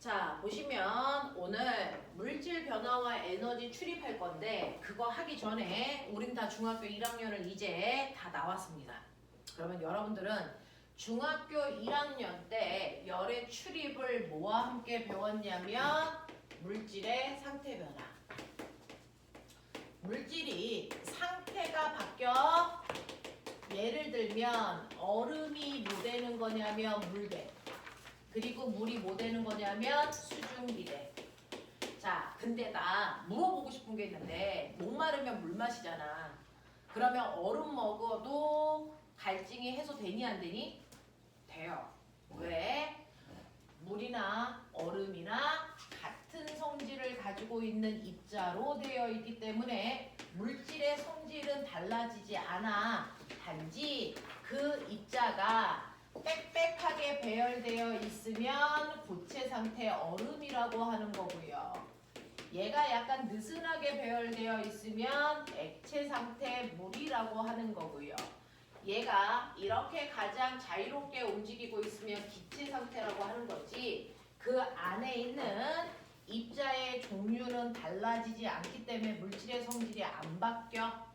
자, 보시면 오늘 물질 변화와 에너지 출입할 건데 그거 하기 전에 우린 다 중학교 1학년을 이제 다 나왔습니다. 그러면 여러분들은 중학교 1학년 때 열의 출입을 뭐와 함께 배웠냐면 물질의 상태 변화. 물질이 상태가 바뀌어 예를 들면 얼음이 뭐 되는 거냐면 물돼. 그리고 물이 뭐 되는 거냐면 수증기돼. 자, 근데 나 물어보고 싶은 게 있는데 목마르면 물 마시잖아. 그러면 얼음 먹어도 갈증이 해소되니 안 되니? 돼요. 왜? 물이나 얼음이나 같은 성질을 가지고 있는 입자로 되어 있기 때문에 물질의 성질은 달라지지 않아. 단지 그 입자가 빽빽하게 배열되어 있으면 고체 상태 얼음이라고 하는 거고요. 얘가 약간 느슨하게 배열되어 있으면 액체 상태 물이라고 하는 거고요. 얘가 이렇게 가장 자유롭게 움직이고 있으면 기체 상태라고 하는 거지, 그 안에 있는 입자의 종류는 달라지지 않기 때문에 물질의 성질이 안 바뀌어.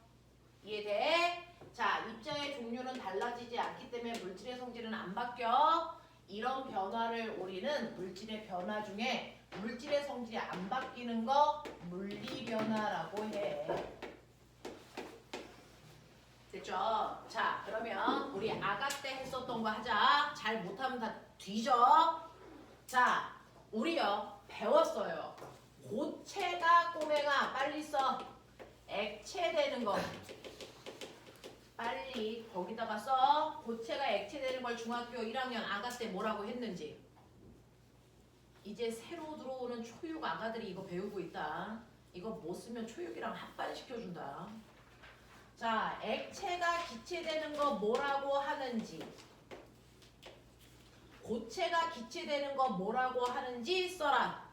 이해돼? 자, 입자의 종류는 달라지지 않기 때문에 물질의 성질은 안 바뀌어. 이런 변화를 우리는 물질의 변화 중에 물질의 성질이 안 바뀌는 거 물리 변화라고 해. 됐죠? 자, 그러면 우리 아가 때 했었던 거 하자. 잘 못하면 다 뒤져. 자, 우리요 배웠어요. 고체가 꼬맹아 빨리 써. 액체 되는 거. 빨리 거기다가 써. 고체가 액체 되는 걸 중학교 1학년 아가 때 뭐라고 했는지. 이제 새로 들어오는 초육 아가들이 이거 배우고 있다. 이거 못 쓰면 초육이랑 합반시켜준다. 자, 액체가 기체되는 거 뭐라고 하는지, 고체가 기체되는 거 뭐라고 하는지 써라.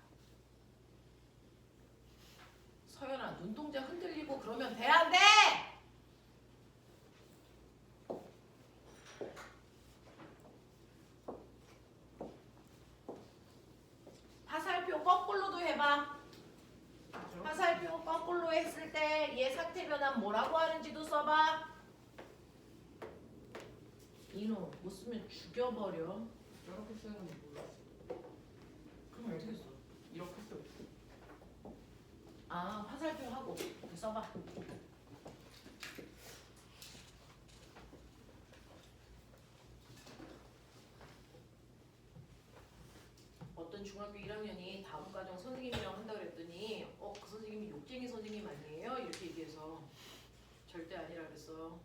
서연아, 눈동자 흔들리고 그러면 돼, 안 돼? 화살표 거꾸로도 해봐. 화살표 거꾸로 했을 때 얘 상태 변화 뭐라고 하는지도 써봐. 이놈 못 쓰면 죽여버려. 이렇게 쓰는 건 몰랐어. 그럼 어떻게 써? 이렇게 써. 아, 화살표 하고 이렇게 써봐. 어떤 중학교 1학년이 다음 과정 선생님이랑 한다 그랬더니 그 선생님이 욕쟁이 선생님 아니에요? 이렇게 얘기해서 절대 아니라 그랬어.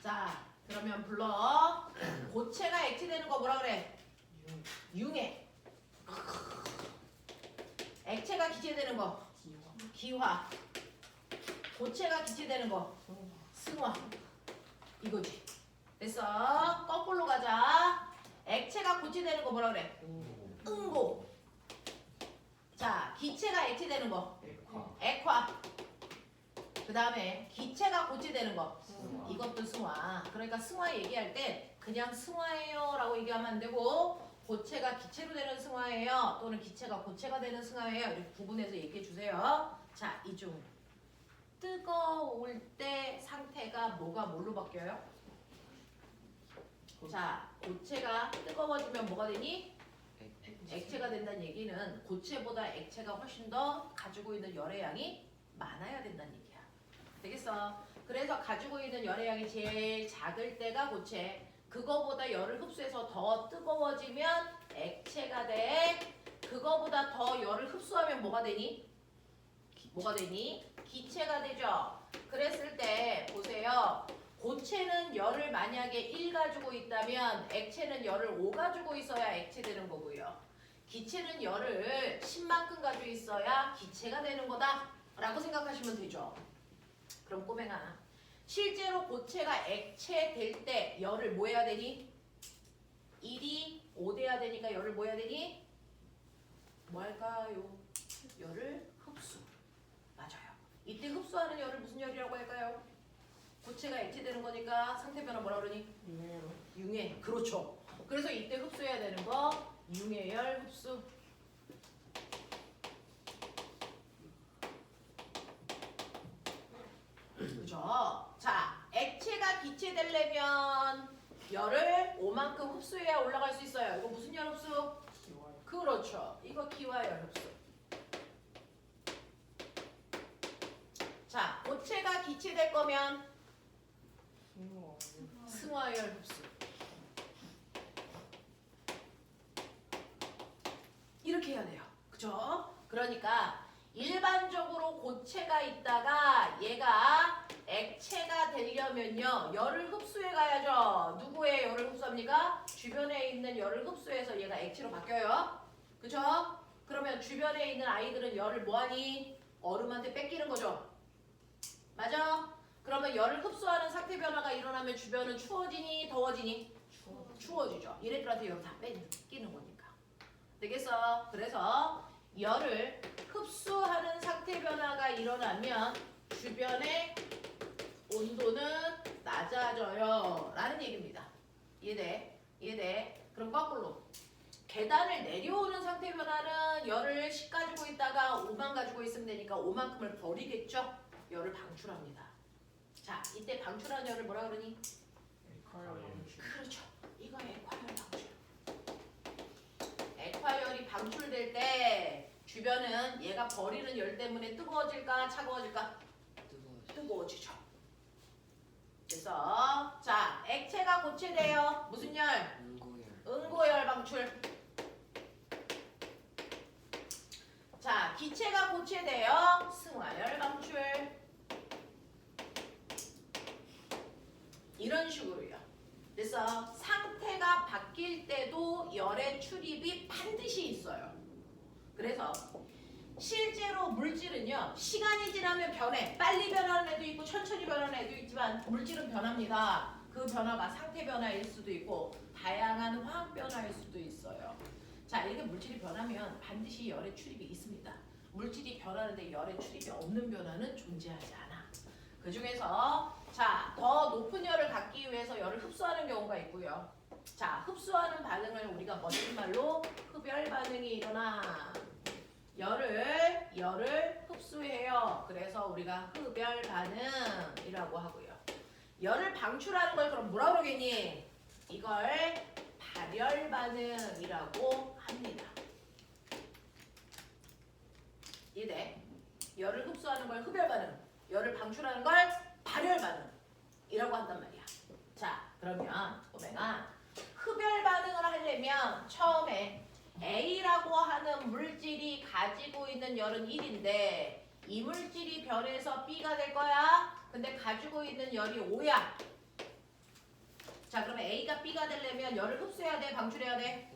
자, 그러면 불러. 고체가 액체되는 거 뭐라 그래? 융해. 액체가 기체되는 거 기화. 고체가 기체되는 거 승화. 이거지. 됐어. 거꾸로 가자. 액체가 고체되는 거 뭐라 그래? 응고. 자, 기체가 액체되는 거 액화. 그 다음에 기체가 고체되는 거 이것도 승화. 그러니까 승화 얘기할 때 그냥 승화예요 라고 얘기하면 안 되고, 고체가 기체로 되는 승화예요 또는 기체가 고체가 되는 승화예요 이렇게 구분해서 얘기해 주세요. 자, 이중 뜨거울 때 상태가 뭐가 뭘로 바뀌어요? 자, 고체가 뜨거워지면 뭐가 되니? 액체가 된다는 얘기는 고체보다 액체가 훨씬 더 가지고 있는 열의 양이 많아야 된다는 얘기야. 되겠어? 그래서 가지고 있는 열의 양이 제일 작을 때가 고체. 그거보다 열을 흡수해서 더 뜨거워지면 액체가 돼. 그거보다 더 열을 흡수하면 뭐가 되니? 뭐가 되니? 기체가 되죠. 그랬을 때 보세요. 고체는 열을 만약에 1 가지고 있다면 액체는 열을 5 가지고 있어야 액체 되는 거고요. 기체는 열을 10만큼 가지고 있어야 기체가 되는 거다 라고 생각하시면 되죠. 그럼 꼬맹아, 실제로 고체가 액체 될 때 열을 뭐 해야 되니? 1이 5 돼야 되니까 열을 뭐 해야 되니? 뭐 할까요? 열을 흡수. 맞아요. 이때 흡수하는 열을 무슨 열이라고 할까요? 고체가 액체되는 거니까 상태 변화 뭐라 그러니? 유해로. 융해. 그렇죠. 그래서 이때 흡수해야 되는 거 융해열 흡수. 그죠? 자, 액체가 기체되려면 열을 5만큼 흡수해야 올라갈 수 있어요. 이거 무슨 열 흡수? 기와요. 그렇죠. 이거 기화열 흡수. 자, 고체가 기체될 거면 승무원. 승화열 흡수. 이렇게 해야 돼요. 그죠? 그러니까 일반적으로 고체가 있다가 얘가 액체가 되려면요. 열을 흡수해 가야죠. 누구의 열을 흡수합니까? 주변에 있는 열을 흡수해서 얘가 액체로 바뀌어요. 그죠? 그러면 주변에 있는 아이들은 열을 뭐하니? 얼음한테 뺏기는 거죠. 맞아? 그러면 열을 흡수하는 상태 변화가 일어나면 주변은 추워지니 더워지니? 추워지죠. 얘네들한테 열을 다 뺏기는 거니까. 되겠어? 그래서 열을 흡수하는 상태 변화가 일어나면 주변의 온도는 낮아져요. 라는 얘기입니다. 이해돼? 이해돼? 그럼 거꾸로. 계단을 내려오는 상태 변화는 열을 10 가지고 있다가 5만 가지고 있으면 되니까 5만큼을 버리겠죠? 열을 방출합니다. 자, 이때 방출한 열을 뭐라 그러니? 에카열 방출. 그렇죠. 이거 액화열 방출. 액화열이 방출될 때 주변은 얘가 버리는 열 때문에 뜨거워질까 차가워질까? 뜨거워지죠. 그래서 자, 액체가 고체돼요. 무슨 열? 응고열 방출. 자, 기체가 고체돼요. 승화열 방출. 이런 식으로요. 그래서 상태가 바뀔 때도 열의 출입이 반드시 있어요. 그래서 실제로 물질은요. 시간이 지나면 변해. 빨리 변하는 애도 있고 천천히 변하는 애도 있지만 물질은 변합니다. 그 변화가 상태 변화일 수도 있고 다양한 화학 변화일 수도 있어요. 자, 이렇게 물질이 변하면 반드시 열의 출입이 있습니다. 물질이 변하는데 열의 출입이 없는 변화는 존재하지 않아. 그 중에서 자, 더 높은 열을 갖기 위해서 열을 흡수하는 경우가 있고요. 자, 흡수하는 반응을 우리가 멋진 말로 흡열 반응이 일어나. 열을 흡수해요. 그래서 우리가 흡열 반응이라고 하고요. 열을 방출하는 걸 그럼 뭐라 그러겠니? 이걸 발열 반응이라고 합니다. 이해돼? 열을 흡수하는 걸 흡열 반응, 열을 방출하는 걸 발열 반응이라고 한단 말이야. 자, 그러면 오맹아 흡열 반응을 하려면 처음에 A라고 하는 물질이 가지고 있는 열은 1인데 이 물질이 변해서 B가 될 거야. 근데 가지고 있는 열이 5야. 자, 그러면 A가 B가 되려면 열을 흡수해야 돼? 방출해야 돼?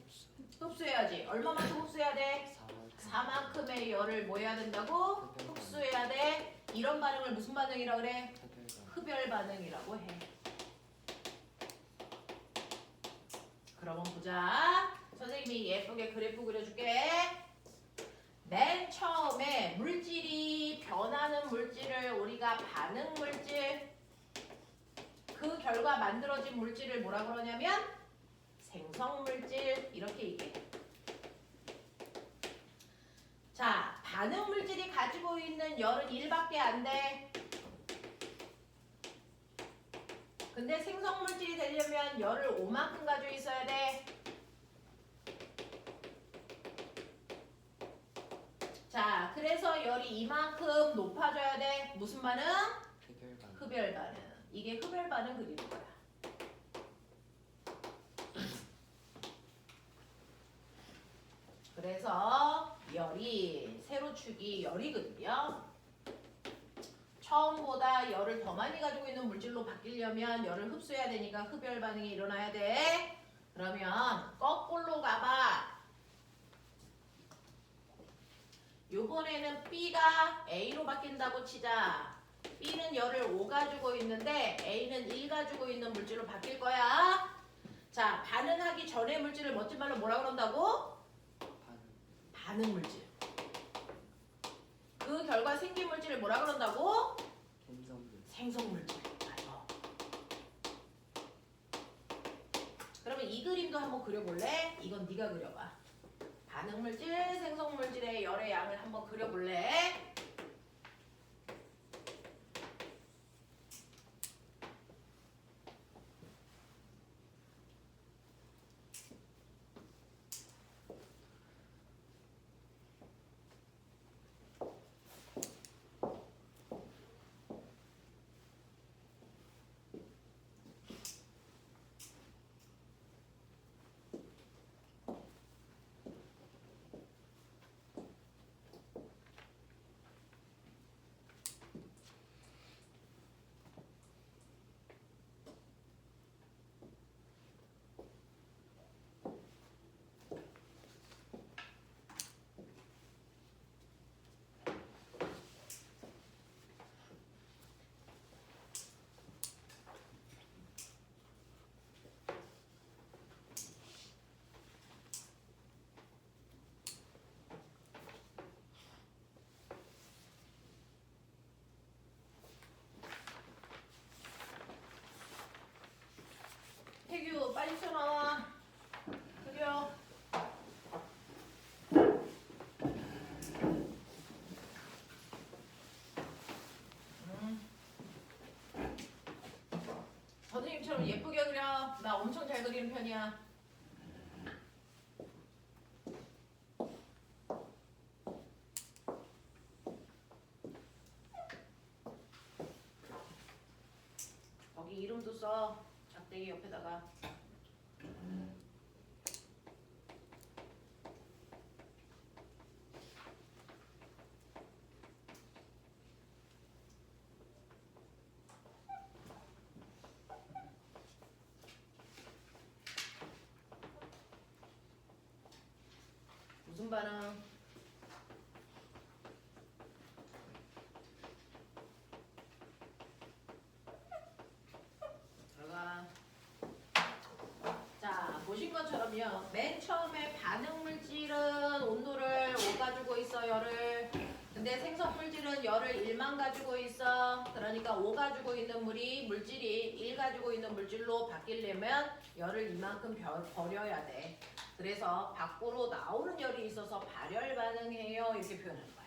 흡수해야지. 얼마만큼 흡수해야 돼? 4만큼의 열을 뭐 해야 된다고? 흡수해야 돼. 이런 반응을 무슨 반응이라고 그래? 흡열 반응이라고 해. 그러면 보자. 선생님이 예쁘게 그래프 그려줄게. 맨 처음에 물질이 변하는 물질을 우리가 반응 물질, 그 결과 만들어진 물질을 뭐라 그러냐면 생성 물질 이렇게 얘기해. 자, 반응 물질이 가지고 있는 열은 1밖에 안 돼. 근데 생성 물질이 되려면 열을 5만큼 가지고 있어야 돼. 자, 그래서 열이 이만큼 높아져야 돼. 무슨 반응? 흡열 반응. 이게 흡열 반응 그리는 거야. 그래서 열이 세로축이 열이거든요. 처음보다 열을 더 많이 가지고 있는 물질로 바뀌려면 열을 흡수해야 되니까 흡열 반응이 일어나야 돼. 그러면 거꾸로 가봐. 요번에는 B가 A로 바뀐다고 치자. B는 열을 5 가지고 있는데 A는 1 가지고 있는 물질로 바뀔 거야. 자, 반응하기 전의 물질을 멋진 말로 뭐라 그런다고? 반응 물질. 그 결과 생긴 물질을 뭐라 그런다고? 생성 물질. 맞아. 이 그림도 한번 그려볼래? 이건 네가 그려봐. 반응물질, 생성물질의 열의 양을 한번 그려볼래? 태규 빨리 튀어나와. 그려. 선생님처럼 예쁘게 그려. 나 엄청 잘 그리는 편이야. 거기 이름도 써. 작대기 옆에다가. 무슨 반응? 들어가. 자, 보신 것처럼요. 맨 처음에 반응물질은 온도를 5 가지고 있어, 열을. 근데 생성물질은 열을 1만 가지고 있어. 그러니까 5 가지고 있는 물질이 1 가지고 있는 물질로 바뀌려면 열을 이만큼 버려야 돼. 그래서 밖으로 나오는 열이 있어서 발열 반응해요. 이렇게 표현하는 거야.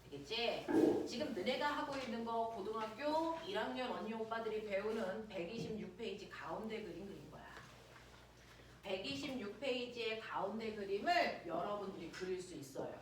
알겠지? 지금 너네가 하고 있는 거 고등학교 1학년 언니 오빠들이 배우는 126페이지 가운데 그림 그린 거야. 126페이지의 가운데 그림을 여러분들이 그릴 수 있어요.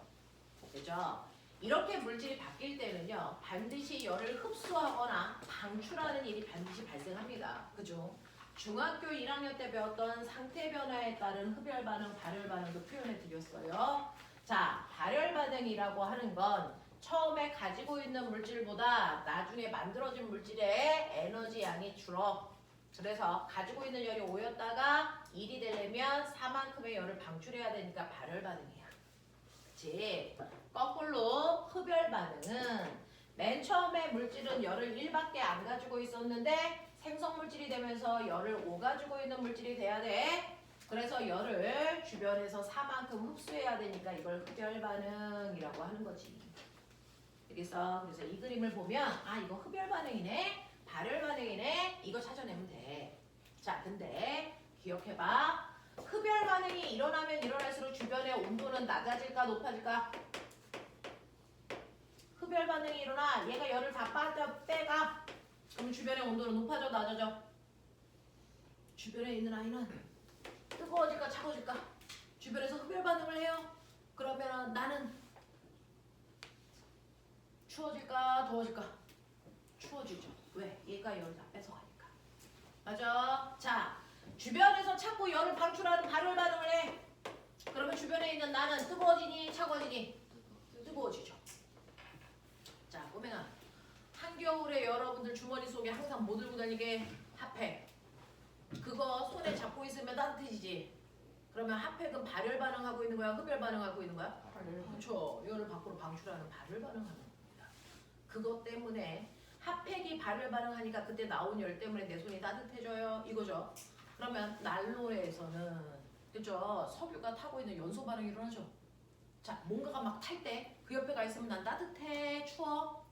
그죠? 이렇게 물질이 바뀔 때는요, 반드시 열을 흡수하거나 방출하는 일이 반드시 발생합니다. 그죠? 중학교 1학년 때 배웠던 상태 변화에 따른 흡열 반응, 발열 반응도 표현해 드렸어요. 자, 발열 반응이라고 하는 건 처음에 가지고 있는 물질보다 나중에 만들어진 물질의 에너지 양이 줄어. 그래서 가지고 있는 열이 5였다가 1이 되려면 4만큼의 열을 방출해야 되니까 발열 반응이야. 그치? 거꾸로 흡열 반응은 맨 처음에 물질은 열을 1밖에 안 가지고 있었는데 생성물질이 되면서 열을 5 가지고 있는 물질이 돼야 돼. 그래서 열을 주변에서 4만큼 흡수해야 되니까 이걸 흡열 반응이라고 하는 거지. 그래서 이 그림을 보면 아 이거 흡열 반응이네, 발열 반응이네, 이거 찾아내면 돼. 자, 근데 기억해봐. 흡열 반응이 일어나면 일어날수록 주변의 온도는 낮아질까 높아질까? 흡열 반응이 일어나 얘가 열을 다 빼가. 그럼 주변의 온도는 높아져 낮아져? 주변에 있는 아이는 뜨거워질까 차가워질까? 주변에서 흡열 반응을 해요. 그러면 나는 추워질까 더워질까? 추워지죠. 왜? 얘가 열을 다 뺏어가니까. 맞아. 자, 주변에서 자꾸 열을 방출하는 발열 반응을 해. 그러면 주변에 있는 나는 뜨거워지니 차가워지니? 뜨거워지죠. 자, 꼬맹아. 한겨울에 여러분들 주머니 속에 항상 뭐 들고 다니게? 핫팩. 그거 손에 잡고 있으면 따뜻해지지. 그러면 핫팩은 발열 반응하고 있는 거야? 흡열 반응하고 있는 거야? 발열. 그렇죠. 열을 밖으로 방출하는 발열 반응하는 겁니다. 그것 때문에 핫팩이 발열 반응하니까 그때 나온 열 때문에 내 손이 따뜻해져요. 이거죠. 그러면 난로에서는 그죠? 석유가 타고 있는 연소 반응이 일어나죠. 자, 뭔가가 막 탈 때 그 옆에 가 있으면 난 따뜻해? 추워?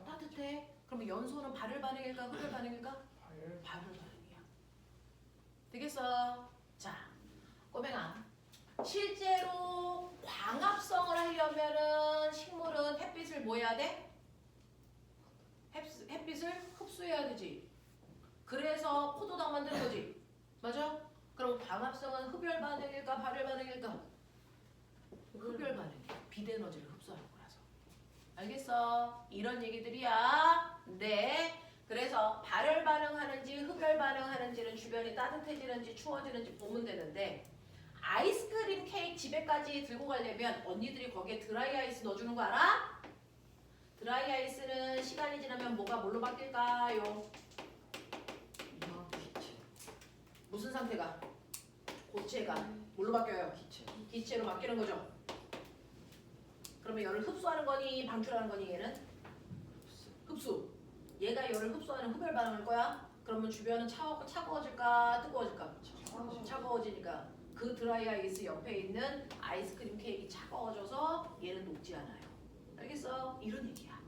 따뜻해? 그러면 연소는 발열 반응일까? 흡열 반응일까? 발열. 발열 반응이야. 되겠어? 자, 꼬맹아. 실제로 광합성을 하려면은 식물은 햇빛을 뭐 해야 돼? 햇빛을 흡수해야 되지. 그래서 포도당 만드는 거지. 맞아? 그럼 광합성은 흡열 반응일까 발열 반응일까? 흡열 반응이야. 비대에너지를 흡수하는 거라서. 알겠어? 이런 얘기들이야. 네. 그래서 발열 반응하는지 흡열 반응하는지는 주변이 따뜻해지는지 추워지는지 보면 되는데 아이스크림 케이크 집에까지 들고 가려면 언니들이 거기에 드라이 아이스 넣어주는 거 알아? 드라이 아이스는 시간이 지나면 뭐가 뭘로 바뀔까요? 무슨 상태가? 고체가 뭘로 바뀌어요? 기체로 바뀌는 거죠. 그러면 열을 흡수하는 거니 방출하는 거니 얘는? 흡수. 얘가 열을 흡수하는 흡열 반응을 거야. 그러면 주변은 차가워질까 뜨거워질까? 차가워지니까 그 드라이 아이스 옆에 있는 아이스크림 케이크 차가워져서 얘는 녹지 않아요. 알겠어? 이런 얘기야.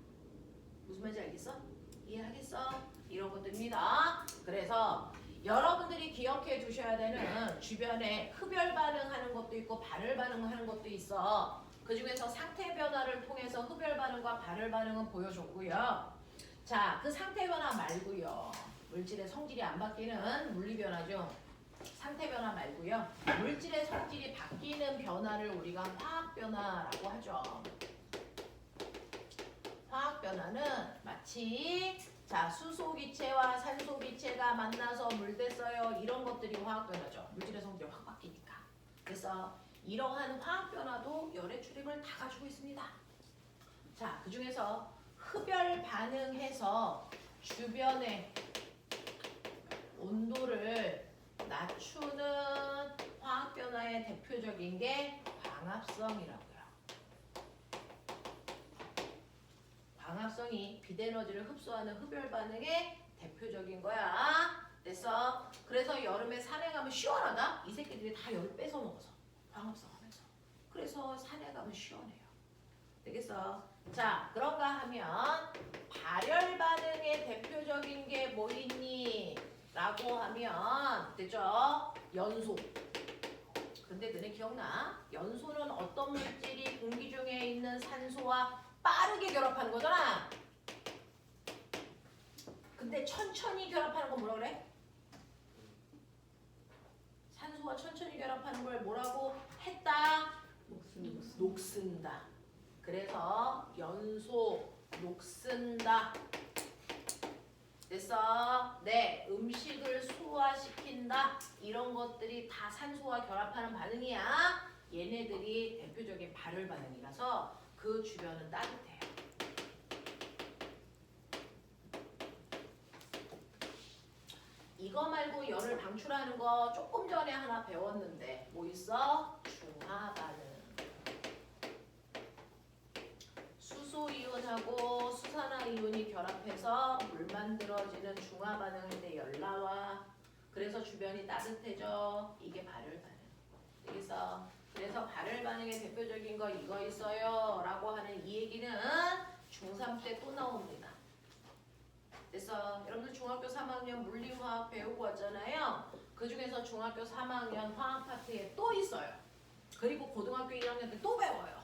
무슨 말인지 알겠어? 이해하겠어? 이런 것들입니다. 그래서 여러분들이 기억해 두셔야 되는 주변에 흡열 반응하는 것도 있고 발열 반응하는 것도 있어. 그 중에서 상태 변화를 통해서 흡열 반응과 발열 반응은 보여줬고요. 자, 그 상태 변화 말고요. 물질의 성질이 안 바뀌는 물리 변화죠. 상태 변화 말고요. 물질의 성질이 바뀌는 변화를 우리가 화학 변화라고 하죠. 화학 변화는 마치 자, 수소 기체와 산소 기체가 만나서 물 됐어요. 이런 것들이 화학 변화죠. 물질의 성질이 확 바뀌니까. 그래서 이러한 화학 변화도 열의 출입을 다 가지고 있습니다. 자, 그 중에서 흡열 반응해서 주변의 온도를 낮추는 화학 변화의 대표적인 게 광합성이라고요. 광합성이 비대에너지를 흡수하는 흡열 반응의 대표적인 거야. 됐어? 그래서 여름에 산에 가면 시원하다? 이 새끼들이 다 열을 뺏어 먹어서 광합성 하면서. 그래서 산에 가면 시원해요. 되겠어? 자, 그런가 하면 발열 반응의 대표적인 게 뭐 있니? 라고 하면 되죠? 연소. 근데 너네 기억나? 연소는 어떤 물질이 공기 중에 있는 산소와 빠르게 결합하는 거잖아. 근데 천천히 결합하는 건 뭐라 그래? 산소와 천천히 결합하는 걸 뭐라고 했다? 녹슨다. 그래서 연소, 녹슨다. 됐어? 네, 음식을 소화시킨다. 이런 것들이 다 산소와 결합하는 반응이야. 얘네들이 대표적인 발열 반응이라서 그 주변은 따뜻해요. 이거 말고 열을 방출하는 거 조금 전에 하나 배웠는데 뭐 있어? 중화 반응. 수소 이온하고 수산화 이온이 결합해서 물 만들어지는 중화 반응일 때 열 나와. 그래서 주변이 따뜻해져. 이게 발열 반응. 그래서 발열 반응의 대표적인 거 이거 있어요 라고 하는 이 얘기는 중3 때 또 나옵니다. 그래서 여러분들 중학교 3학년 물리화학 배우고 왔잖아요. 그 중에서 중학교 3학년 화학 파트에 또 있어요. 그리고 고등학교 1학년 때 또 배워요.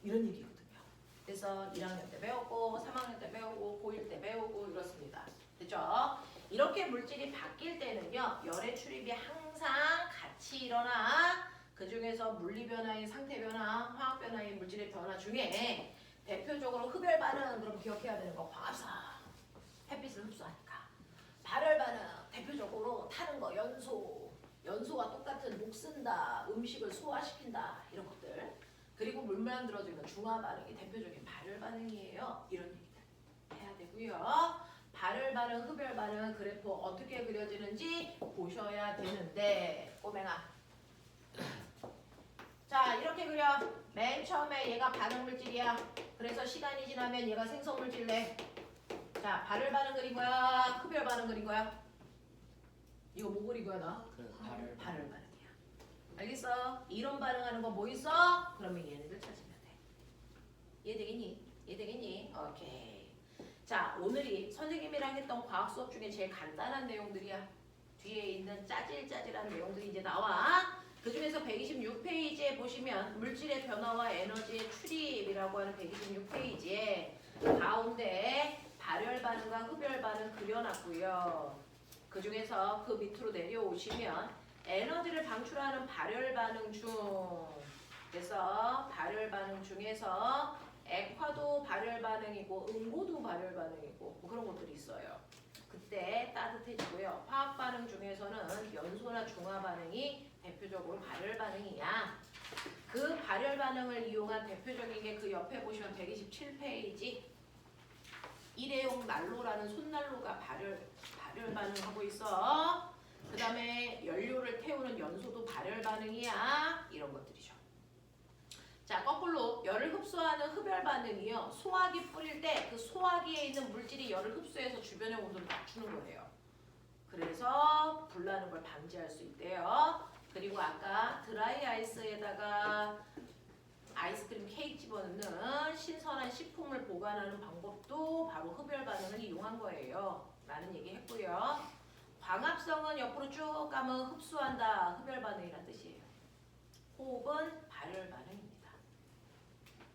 이런 얘기거든요. 그래서 1학년 때 배우고 3학년 때 배우고 고1 때 배우고 이렇습니다. 됐죠? 이렇게 물질이 바뀔 때는요. 열의 출입이 항상 같이 일어나. 그 중에서 물리 변화인 상태 변화, 화학 변화인 물질의 변화 중에 대표적으로 흡열 반응 그럼 기억해야 되는 거 광합성. 햇빛을 흡수하니까. 발열 반응 대표적으로 타는 거 연소. 연소와 똑같은 녹슨다. 음식을 소화시킨다. 이런 것들. 그리고 물 만들어지는 중화 반응이 대표적인 발열 반응이에요. 이런 얘기들 해야 되고요. 발열 반응, 흡열 반응 그래프 어떻게 그려지는지 보셔야 되는데 꼬맹아. 자, 이렇게 그려. 맨 처음에 얘가 반응 물질이야. 그래서 시간이 지나면 얘가 생성 물질래. 자, 발열 반응 그린 거야? 흡열 반응 그린 거야? 이거 뭐 그린 거야 나? 발열 반응이야. 알겠어? 이론 반응하는 거 뭐 있어? 그러면 얘네들 찾으면 돼. 이해되겠니? 이해되겠니? 오케이. 자, 오늘이 선생님이랑 했던 과학 수업 중에 제일 간단한 내용들이야. 뒤에 있는 짜질짜질한 내용들이 이제 나와. 그 중에서 126페이지에 보시면 물질의 변화와 에너지의 출입이라고 하는 126페이지에 가운데 발열 반응과 흡열 반응 그려놨고요. 그 중에서 그 밑으로 내려오시면 에너지를 방출하는 발열 반응 중, 그래서 발열 반응 중에서 액화도 발열 반응이고 응고도 발열 반응이고 뭐 그런 것들이 있어요. 그때 따뜻해지고요. 화학 반응 중에서는 연소나 중화 반응이 대표적으로 발열 반응이야. 그 발열 반응을 이용한 대표적인 게 그 옆에 보시면 127페이지 일회용 난로라는 손난로가 발열 반응하고 있어. 그 다음에 연료를 태우는 연소도 발열 반응이야. 이런 것들이죠. 자, 거꾸로 열을 흡수하는 흡열 반응이요. 소화기 뿌릴 때 그 소화기에 있는 물질이 열을 흡수해서 주변의 온도를 낮추는 거예요. 그래서 불나는 걸 방지할 수 있대요. 그리고 아까 드라이 아이스에다가 아이스크림 케이크 집어넣는 신선한 식품을 보관하는 방법도 바로 흡열 반응을 이용한 거예요. 라는 얘기 했고요. 광합성은 옆으로 쭉 가면 흡수한다. 흡열 반응이라는 뜻이에요. 호흡은 발열 반응입니다.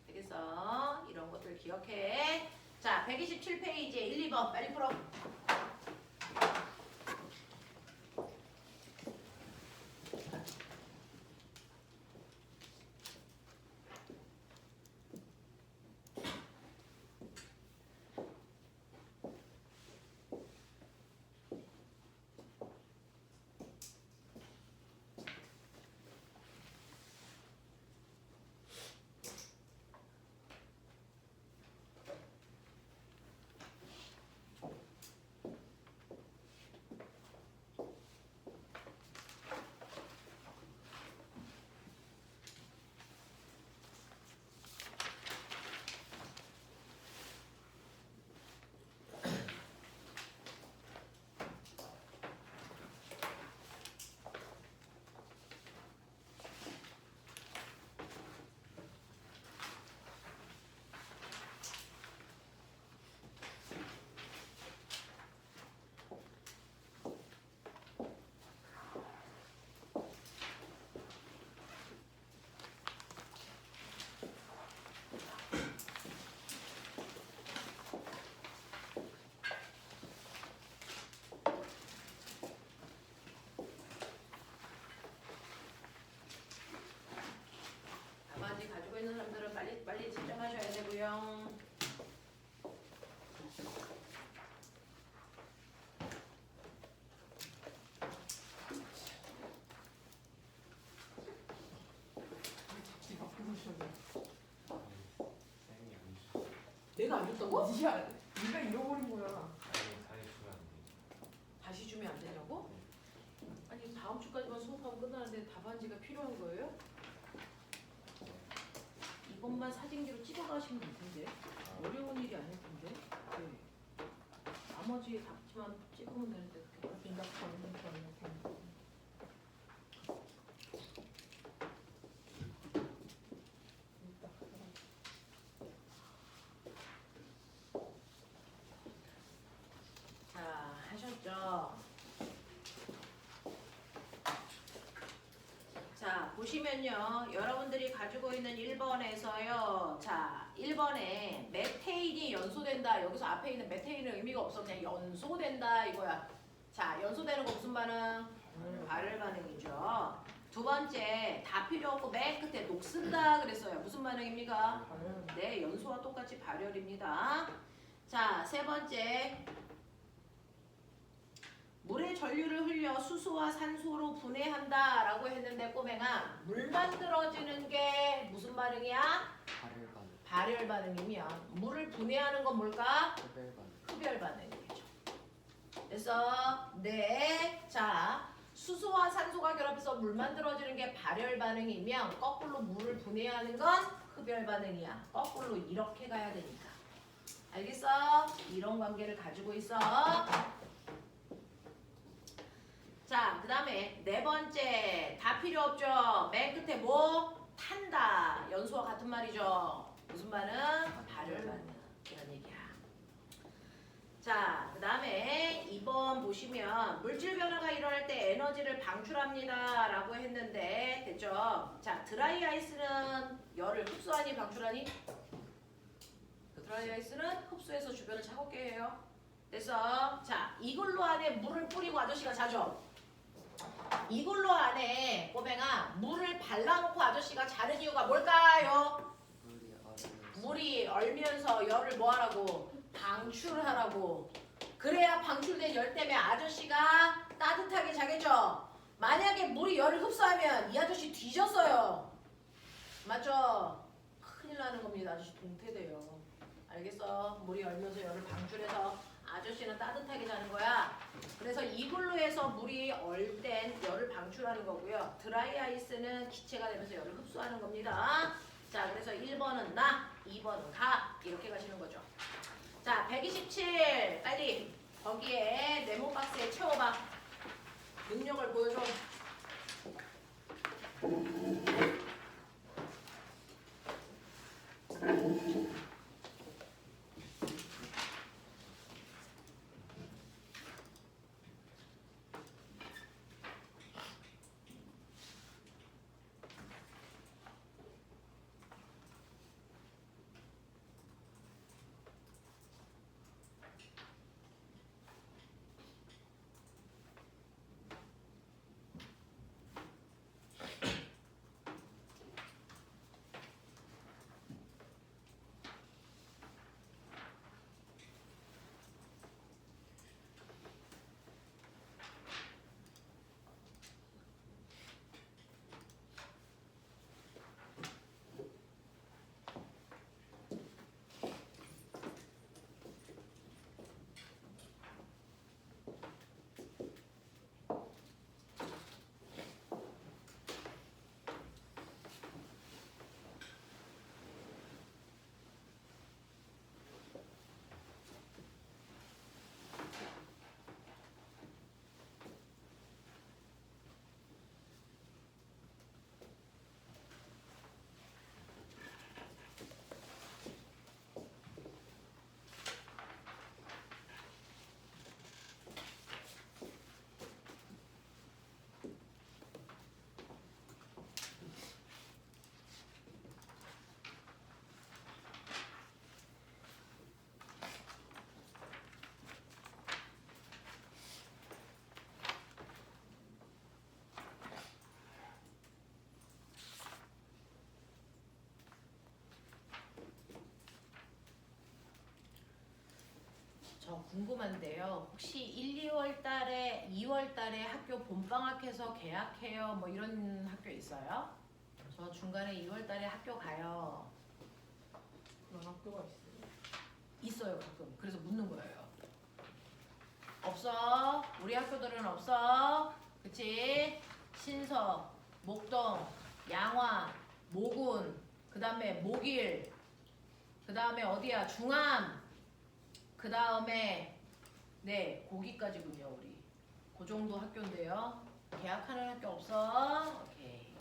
그래서 이런 것들 기억해. 자, 127페이지에 1, 2번 빨리 풀어. 나머지 가지고 있는 사람들은 빨리 집중하셔야 되고요. 지금 앞에 보시면 쌤이 안 주셔. 내가 안 줬다고? 네가 잃어버린 거야. 다시 다시 주면 안 되죠. 주면 안 되냐고? 아니 다음 주까지만 수업하면 끝나는데 답안지가 필요한 거예요? 이것만 사진기로 찍어가시면 될 텐데. 어려운 일이 아닐 텐데. 네. 나머지 답지만 찍으면 되는데 그렇게 어렵지 않아. 자, 하셨죠? 자, 보시면요. 여러분들이 가지고 있는 1번에서요. 자, 1번에 메테인이 연소된다. 여기서 앞에 있는 메테인은 의미가 없어. 그냥 연소된다 이거야. 자, 연소되는 거 무슨 반응? 발열 반응이죠. 두 번째, 다 필요 없고 맨 끝에 녹슨다 그랬어요. 무슨 반응입니까? 네, 연소와 똑같이 발열입니다. 자, 세 번째. 물의 전류를 흘려 수소와 산소로 분해한다 라고 했는데 꼬맹아, 물 만들어지는 게 무슨 반응이야? 발열반, 발열 반응이면 물을 분해하는 건 뭘까? 흡열반. 흡열 반응이죠. 그래서 네, 자, 수소와 산소가 결합해서 물 만들어지는 게 발열 반응이면 거꾸로 물을 분해하는 건 흡열 반응이야. 거꾸로 이렇게 가야 되니까. 알겠어? 이런 관계를 가지고 있어. 자, 그 다음에 네 번째, 다 필요 없죠. 맨 끝에 뭐? 탄다. 연소와 같은 말이죠. 무슨 반응? 발열 반응. 이런 얘기야. 자, 그 다음에 2번 보시면 물질 변화가 일어날 때 에너지를 방출합니다 라고 했는데 됐죠? 자, 드라이 아이스는 열을 흡수하니 방출하니? 드라이 아이스는 흡수해서 주변을 차갑게 해요. 됐어? 자, 이글루 안에 물을 뿌리고 아저씨가 자죠? 이글루 안에 꼬맹아 물을 발라놓고 아저씨가 자는 이유가 뭘까요? 물이 얼면서 열을 뭐하라고? 방출하라고. 그래야 방출된 열 때문에 아저씨가 따뜻하게 자겠죠? 만약에 물이 열을 흡수하면 이 아저씨 뒤졌어요. 맞죠? 큰일 나는 겁니다. 아저씨 동태돼요. 알겠어? 물이 얼면서 열을 방출해서 아저씨는 따뜻하게 자는 거야. 그래서 이글루에서 물이 얼 땐 열을 방출하는 거고요. 드라이 아이스는 기체가 되면서 열을 흡수하는 겁니다. 자, 그래서 1번은 나, 2번은 가 이렇게 가시는 거죠. 자, 127 빨리 거기에 네모 박스에 채워봐. 능력을 보여줘. 저 궁금한데요. 혹시 1, 2월 달에 2월 달에 학교 봄방학해서 개학해요? 뭐 이런 학교 있어요? 저 중간에 2월 달에 학교 가요. 그런 학교가 있어요. 있어요, 가끔. 그래서 묻는 거예요. 없어. 우리 학교들은 없어. 그치? 신서, 목동, 양화, 모군, 그 다음에 목일, 그 다음에 어디야? 중암, 그 다음에 네, 거기까지군요, 우리. 그 정도 학교인데요. 개학하는 학교 없어? 오케이.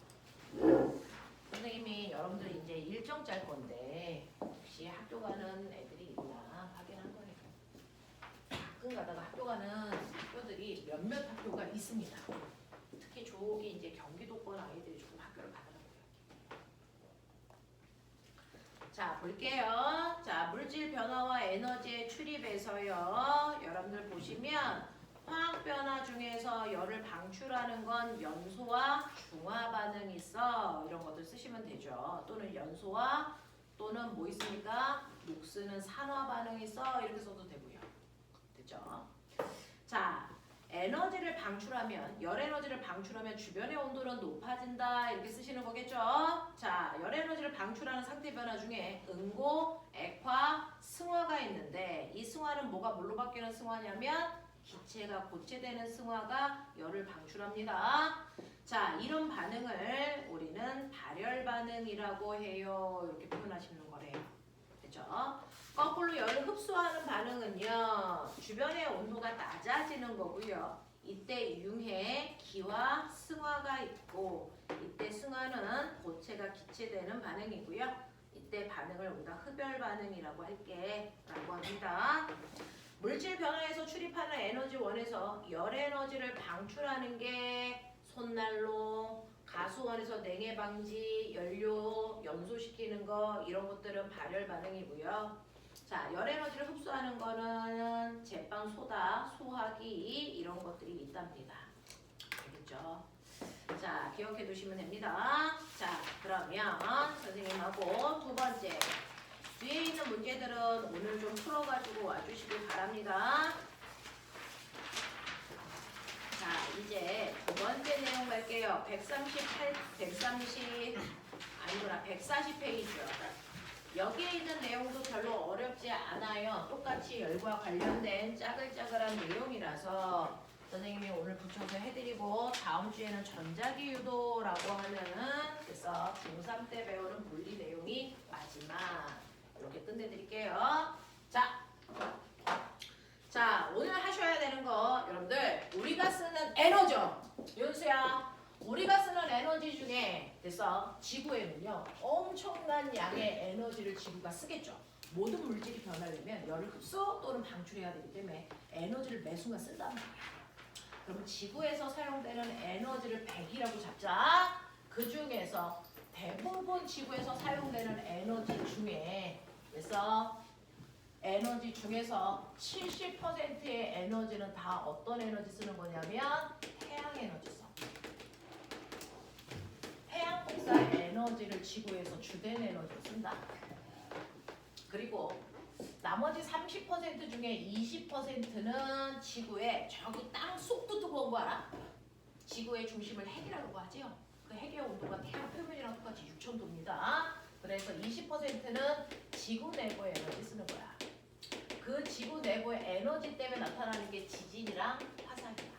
선생님이 여러분들 이제 일정 짤 건데 혹시 학교 가는 애들이 있나 확인한 거예요. 가끔 가다가 학교 가는 학교들이 몇몇 학교가 있습니다. 특히 저기 이제 경기도권 아이들이 조금 학교를 가더라고요. 자, 볼게요. 자, 물질 변화와 에너지의 출입에서요. 여러분들 보시면 화학 변화 중에서 열을 방출하는 건 연소와 중화 반응이 있어. 이런 것들 쓰시면 되죠. 또는 연소와 또는 뭐 있습니까? 녹스는 산화 반응이 있어. 이렇게 써도 되고요. 됐죠? 자, 에너지를 방출하면 열 에너지를 방출하면 주변의 온도는 높아진다 이렇게 쓰시는 거겠죠. 자, 열 에너지를 방출하는 상태 변화 중에 응고, 액화, 승화가 있는데 이 승화는 뭐가 뭘로 바뀌는 승화냐면 기체가 고체되는 승화가 열을 방출합니다. 자, 이런 반응을 우리는 발열 반응이라고 해요. 이렇게 표현하시는 거래요. 됐죠? 거꾸로 열을 흡수하는 반응은요. 주변의 온도가 낮아지는 거고요. 이때 유해, 기화, 승화가 있고 이때 승화는 고체가 기체되는 반응이고요. 이때 반응을 우리가 흡열 반응이라고 할게 라고 합니다. 물질 변화에서 출입하는 에너지원에서 열 에너지를 방출하는 게 손난로, 가수원에서 냉해 방지, 연료 연소시키는 거 이런 것들은 발열 반응이고요. 자, 열 에너지를 흡수하는 거는 제빵 소다, 소화기 이런 것들이 있답니다. 알겠죠? 자, 기억해 두시면 됩니다. 자, 그러면 선생님하고 두 번째 뒤에 있는 문제들은 오늘 좀 풀어가지고 와주시길 바랍니다. 자, 이제 두 번째 내용 갈게요. 140페이지요. 여기에 있는 내용도 별로 어렵지 않아요. 똑같이 열과 관련된 짜글짜글한 내용이라서 선생님이 오늘 붙여서 해드리고 다음 주에는 전자기 유도라고 하면은 그래서 중3 때 배우는 물리 내용이 마지막 이렇게 끝내드릴게요. 자, 오늘 하셔야 되는 거 여러분들 우리가 쓰는 에너지요. 윤수야, 우리가 쓰는 에너지 중에 그래서 지구에는요 엄청난 양의 에너지를 지구가 쓰겠죠. 모든 물질이 변하려면 열을 흡수 또는 방출해야 되기 때문에 에너지를 매 순간 쓴단 말이야. 그럼 지구에서 사용되는 에너지를 100이라고 잡자. 그 중에서 대부분 지구에서 사용되는 에너지 중에 그래서 에너지 중에서 70%의 에너지는 다 어떤 에너지 쓰는 거냐면 태양 에너지성. 태양 복사 에너지를 지구에서 주된 에너지로 쓴다. 그리고 나머지 30% 중에 20%는 지구의 저기 땅 속 두고 온 거 알아? 지구의 중심을 핵이라고 하지요. 그 핵의 온도가 태양 표면이랑 똑같이 6000도입니다. 그래서 20%는 지구 내부의 에너지 쓰는 거야. 그 지구 내부의 에너지 때문에 나타나는 게 지진이랑 화산이야.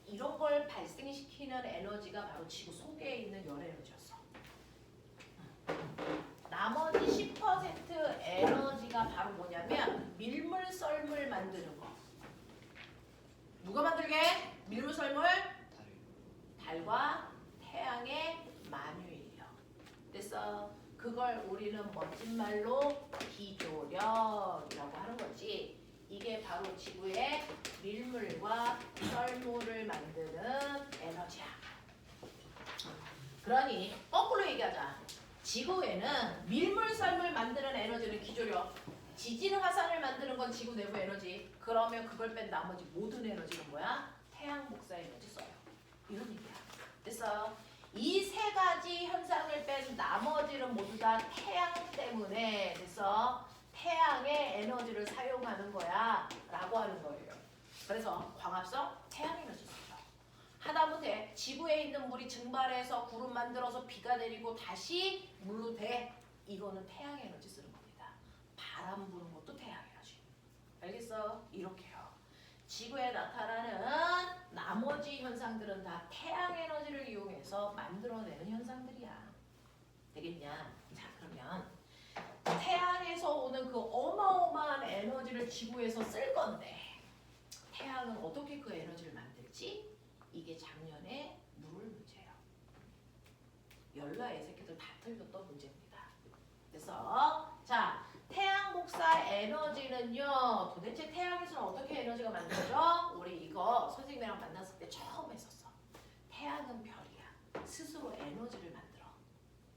이런 걸 발생시키는 에너지가 바로 지구 속에 있는 열 에너지였어. 나머지 10% 에너지가 바로 뭐냐면 밀물 썰물 만드는 거. 누가 만들게? 밀물 썰물? 달과 태양의 만유인력. 그래서 그걸 우리는 멋진 말로 기조력이라고 하는 거지. 이게 바로 지구의 밀물과 썰물을 만드는 에너지야. 그러니 거꾸로 얘기하자. 지구에는 밀물 썰물 만드는 에너지는 기조력, 지진 화산을 만드는 건 지구 내부 에너지. 그러면 그걸 뺀 나머지 모든 에너지는 뭐야? 태양 복사 에너지 써요. 이런 얘기야. 그래서 이 세 가지 현상을 뺀 나머지는 모두 다 태양 때문에 그래서 태양의 에너지를 사용하는 거야 라고 하는 거예요. 그래서 광합성 태양 에너지 써요. 하다못해 지구에 있는 물이 증발해서 구름 만들어서 비가 내리고 다시 물로 돼. 이거는 태양 에너지 쓰는 겁니다. 바람 부는 것도 태양 에너지. 알겠어? 이렇게요. 지구에 나타나는 나머지 현상들은 다 태양 에너지를 이용해서 만들어내는 현상들이야. 되겠냐? 자, 그러면 태양에서 오는 그 어마어마한 에너지를 지구에서 쓸 건데 태양은 어떻게 그 에너지를 만들지? 이게 작년에 물을 문제예요. 열나 애새끼들 다 틀렸던 문제입니다. 그래서 자, 태양 복사 에너지는요. 도대체 태양에서는 어떻게 에너지가 만들어져? 우리 이거 선생님이랑 만났을 때 처음 했었어. 태양은 별이야. 스스로 에너지를 만들어.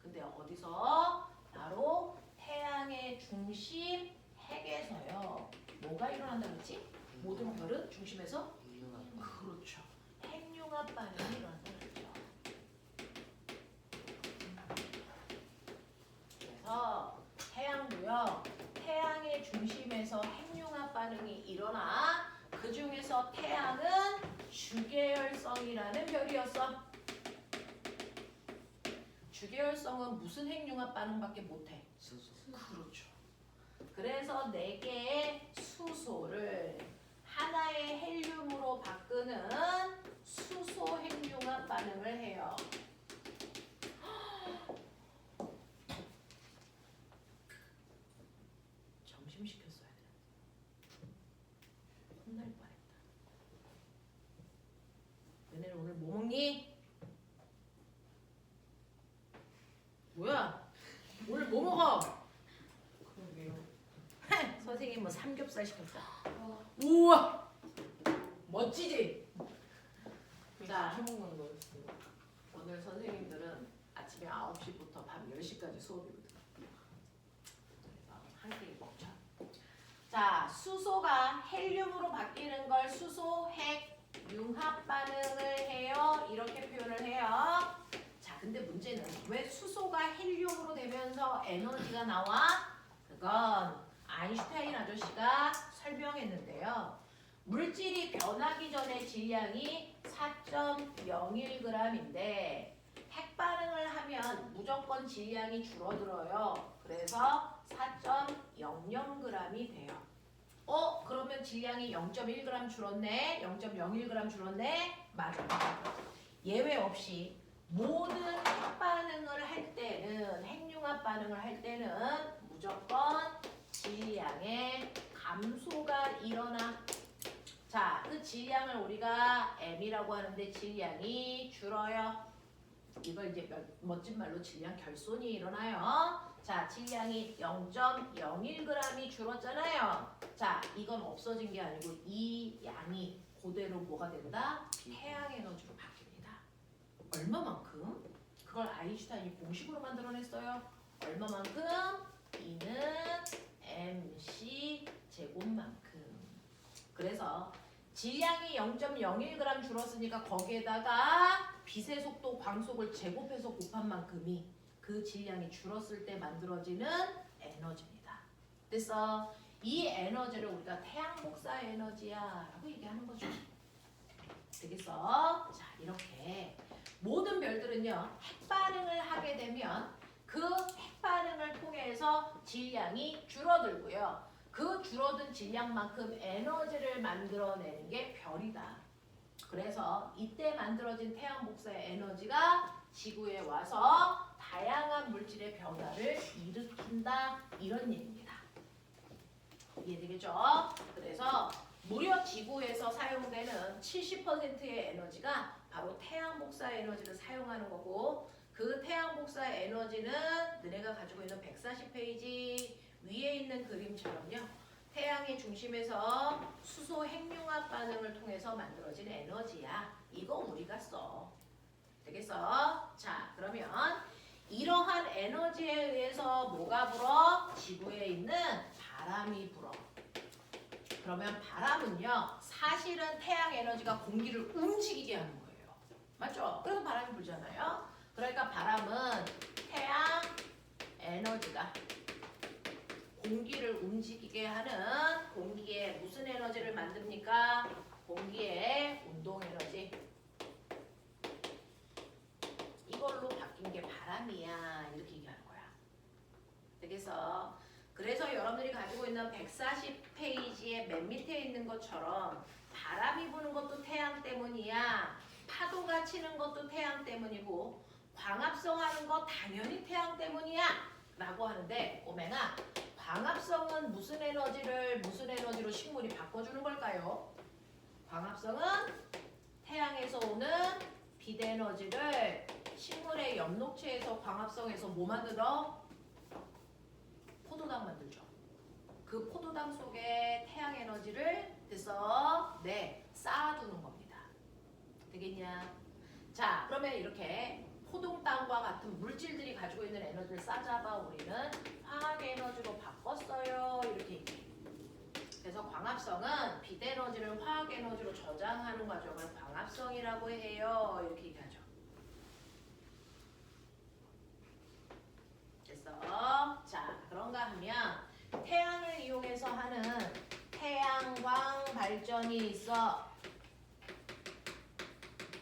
근데 어디서? 바로 태양의 중심 핵에서요. 뭐가 일어난다 그랬지? 모든 별은 중심에서? 그렇죠. 핵융합 반응이 일어난다 그랬죠. 그래서 태양도요. 태양의 중심에서 핵융합 반응이 일어나 그 중에서 태양은 주계열성이라는 별이었어. 주계열성은 무슨 핵융합 반응밖에 못해? 수소. 그렇죠. 그래서 4개의 수소를 하나의 헬륨으로 바꾸는 수소 핵융합 반응을 해요. 점심 시켰어야 되는데 혼날 뻔했다. 너네는 오늘 뭐 먹니? 뭐야? 오늘 뭐 먹어? 그러게요. 선생님 뭐 삼겹살 시켰어. 우와 멋지지? 자. 해먹는 거였어요. 오늘 선생님들은 아침에 9시부터 밤 10시까지 수업이거든. 그래서 한 끼 먹자. 자, 수소가 헬륨으로 바뀌는 걸 수소핵 융합 반응을 해요. 이렇게 표현을 해요. 자, 근데 문제는 왜 수소가 헬륨으로 되면서 에너지가 나와? 그건 아인슈타인 아저씨가 설명했는데요. 물질이 변하기 전에 질량이 4.01g인데 핵반응을 하면 무조건 질량이 줄어들어요. 그래서 4.00g이 돼요. 그러면 질량이 0.1g 줄었네? 0.01g 줄었네? 맞아. 예외 없이 모든 핵반응을 할 때는 핵융합 반응을 할 때는 무조건 질량의 감소가 일어나. 자, 그 질량을 우리가 M이라고 하는데 질량이 줄어요. 이걸 이제 멋진 말로 질량 결손이 일어나요. 자, 질량이 0.01g이 줄었잖아요. 자, 이건 없어진 게 아니고 이 양이 그대로 뭐가 된다? 태양 에너지로 바뀝니다. 얼마만큼? 그걸 아인슈타인이 공식으로 만들어냈어요. 얼마만큼? E는 mc 제곱만큼. 그래서 질량이 0.01g 줄었으니까 거기에다가 빛의 속도 광속을 제곱해서 곱한 만큼이 그 질량이 줄었을 때 만들어지는 에너지입니다. 그래서 이 에너지를 우리가 태양 복사 에너지야 라고 얘기하는 거죠. 되겠어? 자, 이렇게 모든 별들은요 핵반응을 하게 되면 그 핵반응을 통해서 질량이 줄어들고요. 그 줄어든 질량만큼 에너지를 만들어내는 게 별이다. 그래서 이때 만들어진 태양 복사의 에너지가 지구에 와서 다양한 물질의 변화를 일으킨다. 이런 얘기입니다. 이해되겠죠? 그래서 무려 지구에서 사용되는 70%의 에너지가 바로 태양 복사 에너지를 사용하는 거고, 그 태양 복사 에너지는 너네가 가지고 있는 140페이지 위에 있는 그림처럼요. 태양의 중심에서 수소 핵융합 반응을 통해서 만들어진 에너지야. 이거 우리가 써. 되겠어? 자, 그러면 이러한 에너지에 의해서 뭐가 불어? 지구에 있는 바람이 불어. 그러면 바람은요, 사실은 태양 에너지가 공기를 움직이게 하는 거예요. 맞죠? 그래서 바람이 불잖아요. 그러니까 바람은 태양 에너지가 공기를 움직이게 하는, 공기에 무슨 에너지를 만듭니까? 공기의 운동 에너지. 이걸로 바뀐 게 바람이야. 이렇게 얘기하는 거야. 그래서 여러분들이 가지고 있는 140페이지의 맨 밑에 있는 것처럼 바람이 부는 것도 태양 때문이야. 파도가 치는 것도 태양 때문이고, 광합성 하는 거 당연히 태양 때문이야. 라고 하는데, 오맹아, 광합성은 무슨 에너지로 식물이 바꿔주는 걸까요? 광합성은 태양에서 오는 빛 에너지를 식물의 엽록체에서 광합성해서 뭐 만들어? 포도당 만들죠. 그 포도당 속에 태양 에너지를 돼서 쌓아두는 겁니다. 되겠냐? 자, 그러면 이렇게 포도당과 같은 물질들이 가지고 있는 에너지를 싸잡아 우리는 화학 에너지로 바꿨어요. 이렇게 얘기해. 그래서 광합성은 빛 에너지를 화학 에너지로 저장하는 과정을 광합성이라고 해요. 이렇게 얘기하죠. 됐어? 자, 그런가 하면 태양을 이용해서 하는 태양광 발전이 있어.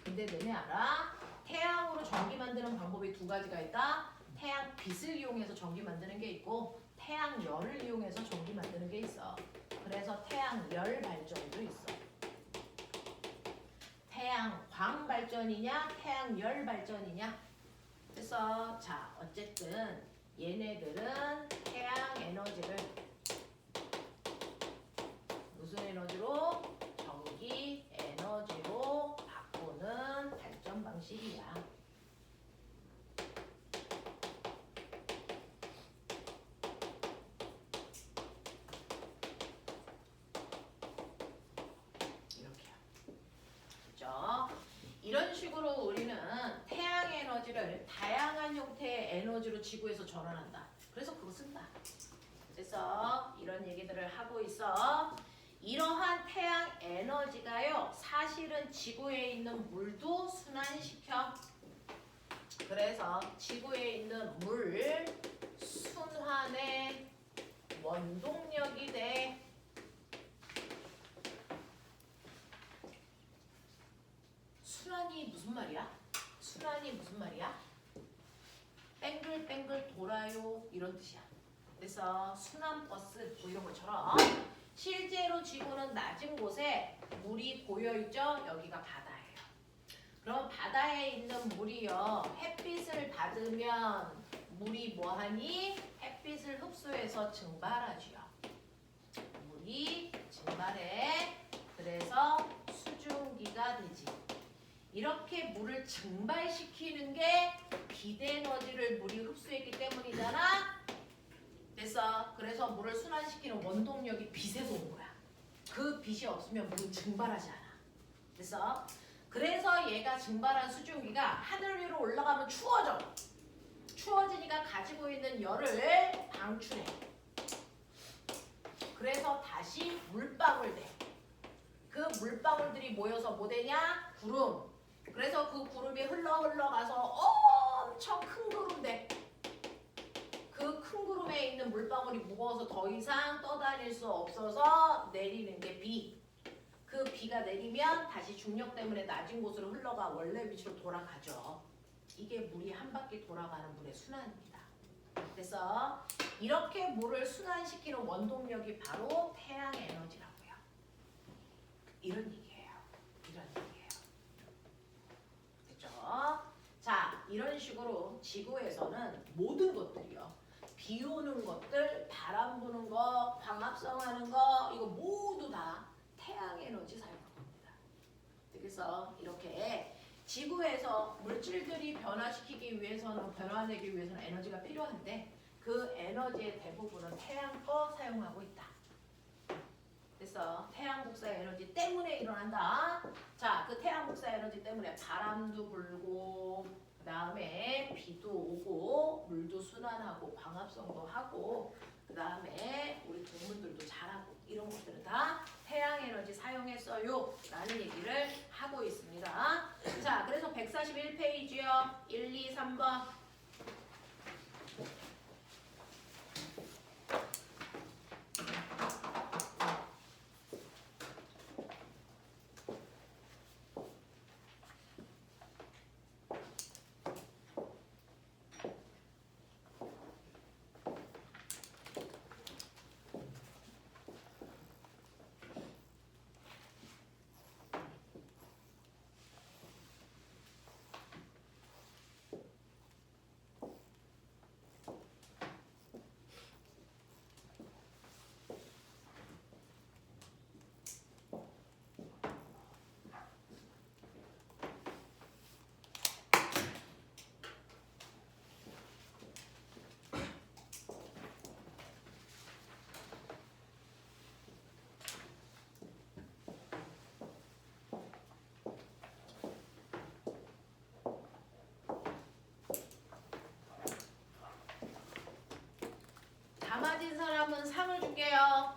근데 너네 알아? 태양으로 전기 만드는 방법이 두 가지가 있다. 태양 빛을 이용해서 전기 만드는 게 있고, 태양열을 이용해서 전기 만드는 게 있어. 그래서 태양열 발전도 있어. 태양광 발전이냐, 태양열 발전이냐. 그래서 자, 어쨌든 얘네들은 태양 에너지를 무슨 에너지로? 전기 에너지로 바꾸는 발전 방식이야. 이런 식으로 우리는 태양 에너지를 다양한 형태의 에너지로 지구에서 전환한다. 그래서 그거 쓴다. 그래서 이런 얘기들을 하고 있어. 이러한 태양 에너지가요, 사실은 지구에 있는 물도 순환시켜. 그래서 지구에 있는 물 순환의 원동력이 돼. 순환이 무슨 말이야? 순환이 무슨 말이야? 뱅글뱅글 돌아요 이런 뜻이야. 그래서 순환버스 뭐 이런 것처럼 실제로 지구는 낮은 곳에 물이 고여있죠? 여기가 바다예요. 그럼 바다에 있는 물이요, 햇빛을 받으면 물이 뭐하니? 햇빛을 흡수해서 증발하지요. 물이 증발해. 그래서 수증기가 되지. 이렇게 물을 증발시키는 게 빛에너지를 물이 흡수했기 때문이잖아. 됐어. 그래서 물을 순환시키는 원동력이 빛에서 온 거야. 그 빛이 없으면 물은 증발하지 않아. 됐어. 그래서 얘가 증발한 수증기가 하늘 위로 올라가면 추워져. 추워지니까 가지고 있는 열을 방출해. 그래서 다시 물방울 돼. 그 물방울들이 모여서 뭐 되냐? 구름. 그래서 그 구름이 흘러가서 엄청 큰 구름 돼. 그 큰 구름에 있는 물방울이 무거워서 더 이상 떠다닐 수 없어서 내리는 게 비. 그 비가 내리면 다시 중력 때문에 낮은 곳으로 흘러가 원래 위치로 돌아가죠. 이게 물이 한 바퀴 돌아가는 물의 순환입니다. 그래서 이렇게 물을 순환시키는 원동력이 바로 태양 에너지라고요. 이런 얘기예요. 이런 얘기예요. 됐죠? 자, 이런 식으로 지구에서는 모든 것들이요. 비 오는 것들, 바람 부는 거, 광합성하는 거, 이거 모두 다 태양 에너지 사용하는 겁니다. 그래서 이렇게 지구에서 물질들이 변화시키기 위해서는, 변화내기 위해서는 에너지가 필요한데 그 에너지의 대부분은 태양 거 사용하고 있다. 그래서 태양 복사 에너지 때문에 일어난다. 자, 그 태양 복사 에너지 때문에 바람도 불고, 그 다음에 비도 오고, 물도 순환하고, 광합성도 하고, 그 다음에 우리 동물들도 자라고, 이런 것들은 다 태양 에너지 사용했어요 라는 얘기를 하고 있습니다. 자, 그래서 141페이지요. 1, 2, 3번. 다 맞은 사람은 상을 줄게요.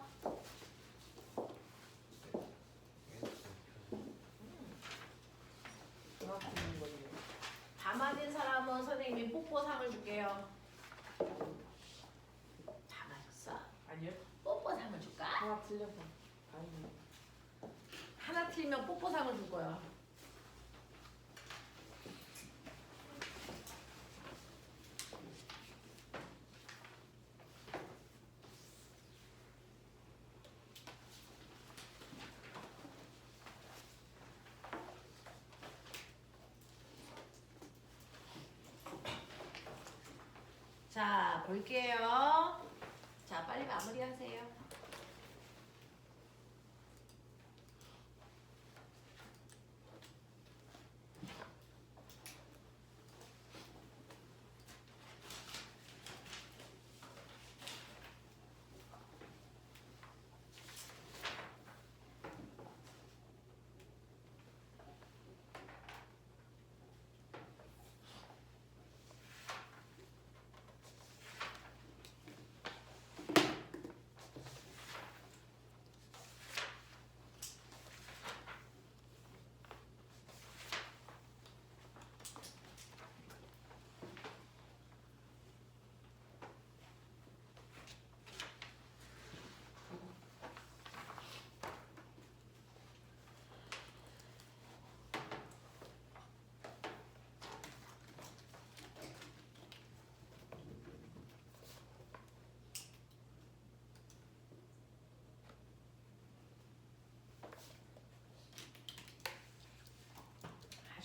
정확히는 거예요. 다 맞은 사람은 선생님이 뽀뽀상을 줄게요. 다 맞았어. 아니요? 뽀뽀상을 줄까? 하나 틀려서. 아니요. 하나 틀리면 뽀뽀상을 줄 거야. 자, 볼게요. 자, 빨리 마무리하세요.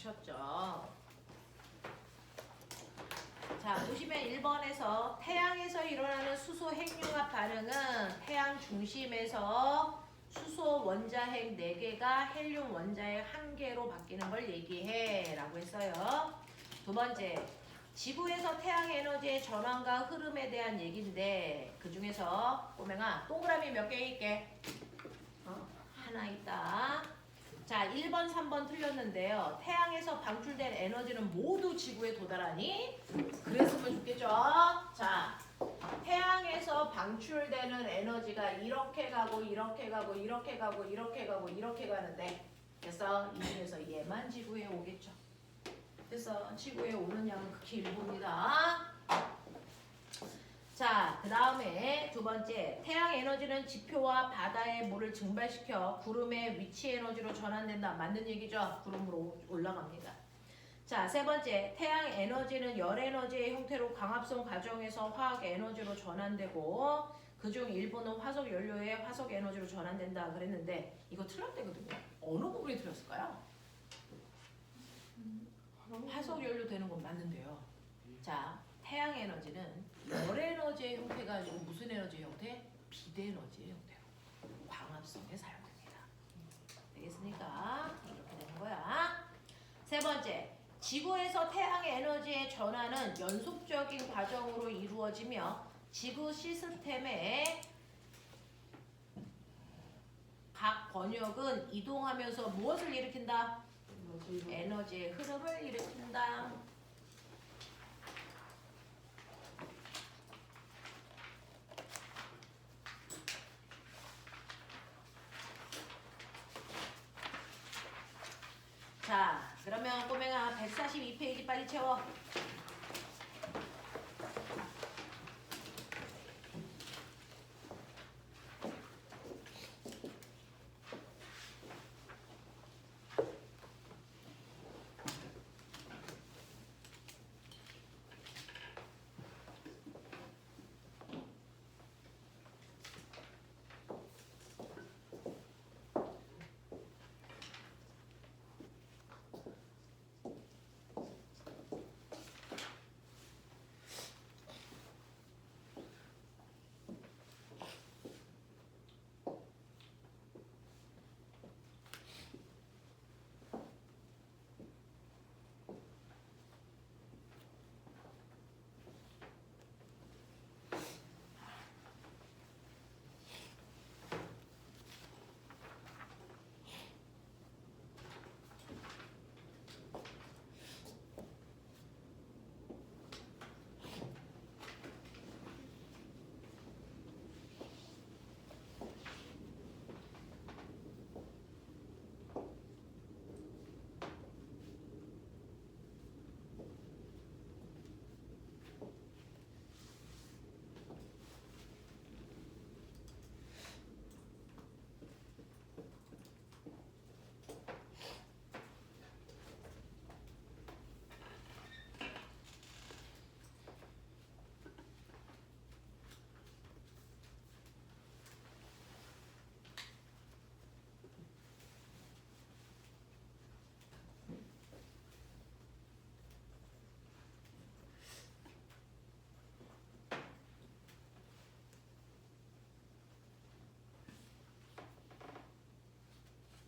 하셨죠. 자, 보시면 1번에서 태양에서 일어나는 수소 핵융합 반응은 태양 중심에서 수소 원자핵 4개가 헬륨 원자핵 1개로 바뀌는 걸 얘기해 라고 했어요. 두 번째, 지구에서 태양 에너지의 전환과 흐름에 대한 얘기인데 그 중에서 꼬맹아 동그라미 몇 개 있게? 하나 있다. 자, 1번, 3번 틀렸는데요. 태양에서 방출된 에너지는 모두 지구에 도달하니? 그랬으면 좋겠죠. 자, 태양에서 방출되는 에너지가 이렇게 가고 이렇게 가고 이렇게 가고 이렇게 가고 이렇게 가는데 그래서 이 중에서 얘만 지구에 오겠죠. 그래서 지구에 오는 양은 극히 일부입니다. 자, 그 다음에 두 번째, 태양 에너지는 지표와 바다의 물을 증발시켜 구름의 위치 에너지로 전환된다. 맞는 얘기죠? 구름으로 올라갑니다. 자, 세 번째, 태양 에너지는 열 에너지의 형태로 광합성 과정에서 화학 에너지로 전환되고 그중 일부는 화석 연료의 화석 에너지로 전환된다 그랬는데 이거 틀렸대거든요. 어느 부분이 틀렸을까요? 화석 연료 되는 건 맞는데요. 자, 태양 에너지는 열 에너지의 형태가 아니고 무슨 에너지의 형태? 비대 에너지의 형태로 광합성에 사용됩니다. 되겠습니까? 이렇게 되는 거야. 세 번째, 지구에서 태양의 에너지의 전환은 연속적인 과정으로 이루어지며 지구 시스템의 각 번역은 이동하면서 무엇을 일으킨다? 에너지의 흐름을 일으킨다. 자, 그러면 꼬맹아 142페이지 빨리 채워.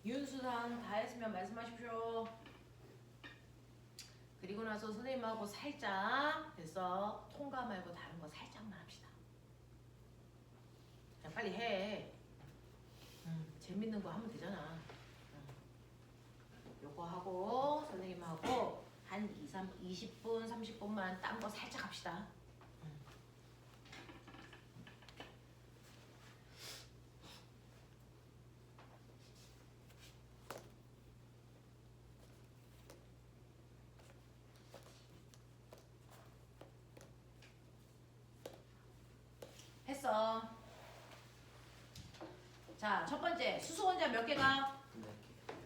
윤수상 다 했으면 말씀하십시오. 그리고 나서 선생님하고 살짝 됐어. 통과 말고 다른 거 살짝만 합시다. 그냥 빨리 해. 재밌는 거 하면 되잖아. 요거 하고 선생님하고 한 20분, 30분만 딴 거 살짝 합시다. 했어. 자, 첫 번째 수소 원자 몇 개가?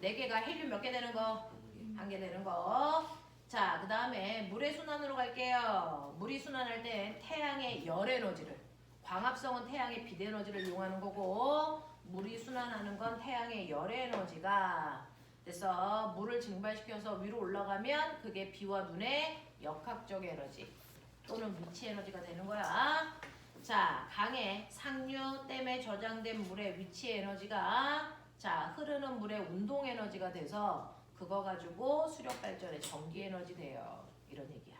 4개가 헬륨 몇 개 되는 거? 1개 되는 거. 자, 그 다음에 물의 순환으로 갈게요. 물이 순환할 때 태양의 열 에너지를, 광합성은 태양의 비대 에너지를 이용하는 거고 물이 순환하는 건 태양의 열 에너지가 그래서 물을 증발시켜서 위로 올라가면 그게 비와 눈의 역학적 에너지 또는 위치 에너지가 되는 거야. 자, 강의 상류 댐에 저장된 물의 위치 에너지가 자, 흐르는 물의 운동 에너지가 돼서 그거 가지고 수력 발전의 전기 에너지 돼요. 이런 얘기야.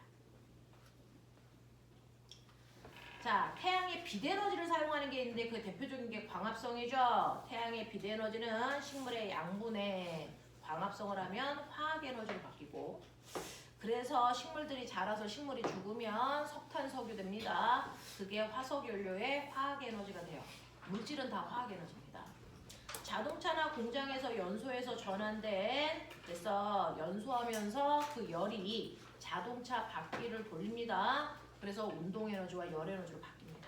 자, 태양의 빛에너지를 사용하는 게 있는데 그 대표적인 게 광합성이죠. 태양의 빛에너지는 식물의 양분에 광합성을 하면 화학에너지로 바뀌고 그래서 식물들이 자라서 식물이 죽으면 석탄, 석유 됩니다. 그게 화석연료의 화학에너지가 돼요. 물질은 다 화학에너지입니다. 자동차나 공장에서 연소해서 전환된 그래서 연소하면서 그 열이 자동차 바퀴를 돌립니다. 그래서 운동에너지와 열에너지로 바뀝니다.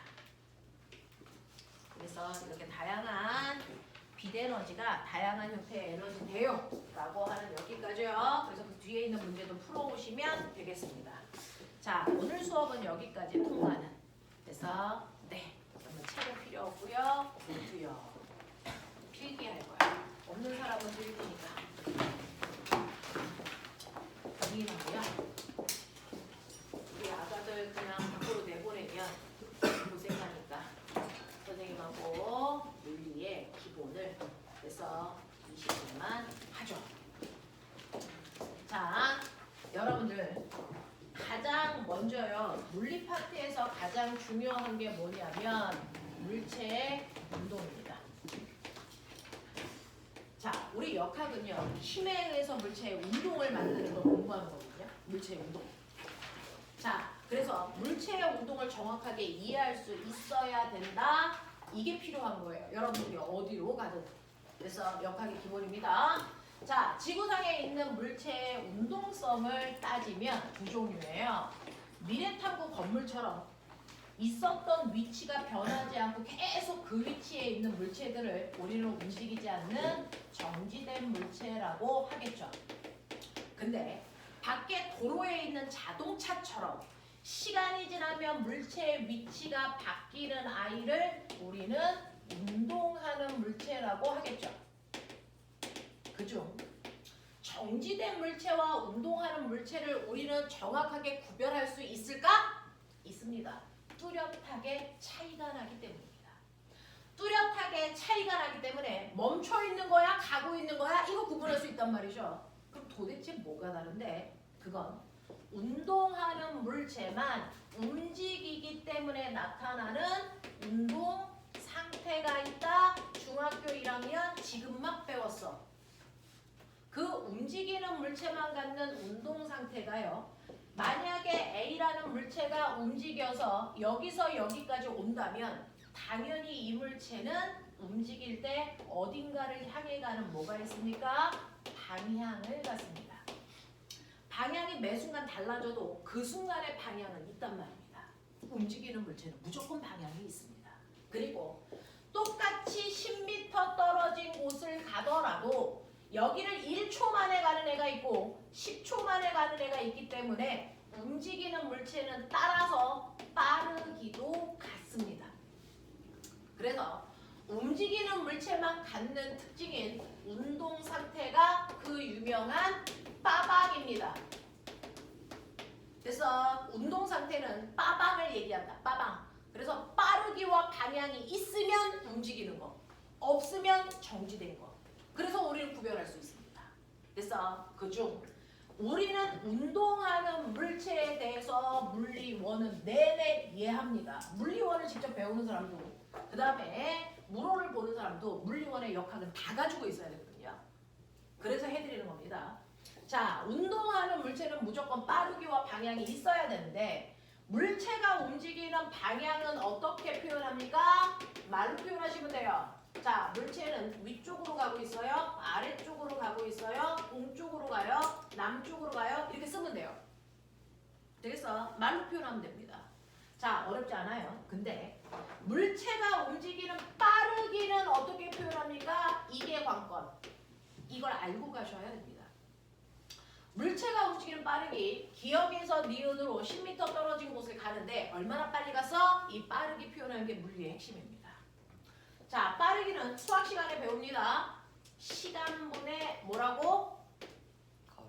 그래서 이렇게 다양한 빛에너지가 다양한 형태의 에너지 돼요 라고 하는 여기까지요. 그래서 그 뒤에 있는 문제도 풀어오시면 되겠습니다. 자, 오늘 수업은 여기까지 통과는. 그래서 네, 그러면 책은 필요 없고요. 노트요. 필기할 거야. 없는 사람은 필기니까. 고민하고요. 우리 아가들 그냥 밖으로 내보내면 고생하니까 선생님하고 물리의 기본을 그래서 20분만 하죠. 자, 여러분들 가장 먼저요. 물리 파트에서 가장 중요한 게 뭐냐면 물체의 운동입니다. 자, 우리 역학은요. 힘에 의해서 물체의 운동을 만드는 걸 공부하는 거거든요. 물체의 운동. 자, 그래서 물체의 운동을 정확하게 이해할 수 있어야 된다. 이게 필요한 거예요. 여러분들이 어디로 가든. 그래서 역학의 기본입니다. 자, 지구상에 있는 물체의 운동성을 따지면 두 종류예요. 미래탐구 건물처럼 있었던 위치가 변하지 않고 계속 그 위치에 있는 물체들을 우리는 움직이지 않는 정지된 물체라고 하겠죠. 근데 밖에 도로에 있는 자동차처럼 시간이 지나면 물체의 위치가 바뀌는 아이를 우리는 운동하는 물체라고 하겠죠. 그중 정지된 물체와 운동하는 물체를 우리는 정확하게 구별할 수 있을까? 있습니다. 뚜렷하게 차이가 나기 때문입니다. 뚜렷하게 차이가 나기 때문에 멈춰 있는 거야, 가고 있는 거야, 이거 구분할 수 있단 말이죠. 그럼 도대체 뭐가 다른데? 그건 운동하는 물체만 움직이기 때문에 나타나는 운동 상태가 있다. 중학교 1학년 지금 막 배웠어. 그 움직이는 물체만 갖는 운동 상태가요. 만약에 A라는 물체가 움직여서 여기서 여기까지 온다면 당연히 이 물체는 움직일 때 어딘가를 향해 가는 뭐가 있습니까? 방향을 갖습니다. 방향이 매 순간 달라져도 그 순간의 방향은 있단 말입니다. 움직이는 물체는 무조건 방향이 있습니다. 그리고 똑같이 10m 떨어진 곳을 가더라도 여기를 1초 만에 가는 애가 있고 10초 만에 가는 애가 있기 때문에 움직이는 물체는 따라서 빠르기도 같습니다. 그래서 움직이는 물체만 갖는 특징인 운동 상태가 그 유명한 빠방입니다. 그래서 운동 상태는 빠방을 얘기한다. 빠방. 그래서 빠르기와 방향이 있으면 움직이는 거, 없으면 정지된 거. 그래서 우리는 구별할 수 있습니다. 그래서 그중 우리는 운동하는 물체에 대해서 물리원은 내내 이해합니다. 물리원을 직접 배우는 사람도 그 다음에 물원을 보는 사람도 물리원의 역학은 다 가지고 있어야 되거든요. 그래서 해드리는 겁니다. 자, 운동하는 물체는 무조건 빠르기와 방향이 있어야 되는데 물체가 움직이는 방향은 어떻게 표현합니까? 말로 표현하시면 돼요. 자, 물체는 위쪽으로 가고 있어요? 아래쪽으로 가고 있어요? 동쪽으로 가요? 남쪽으로 가요? 이렇게 쓰면 돼요. 그래서 말로 표현하면 됩니다. 자, 어렵지 않아요. 근데 물체가 움직이는 빠르기는 어떻게 표현합니까? 이게 관건. 이걸 알고 가셔야 됩니다. 물체가 움직이는 빠르기, 기역에서 니은으로 10m 떨어진 곳을 가는데 얼마나 빨리 가서 이 빠르기 표현하는 게 물리의 핵심입니다. 자, 빠르기는 수학 시간에 배웁니다. 시간분의 뭐라고? 거리.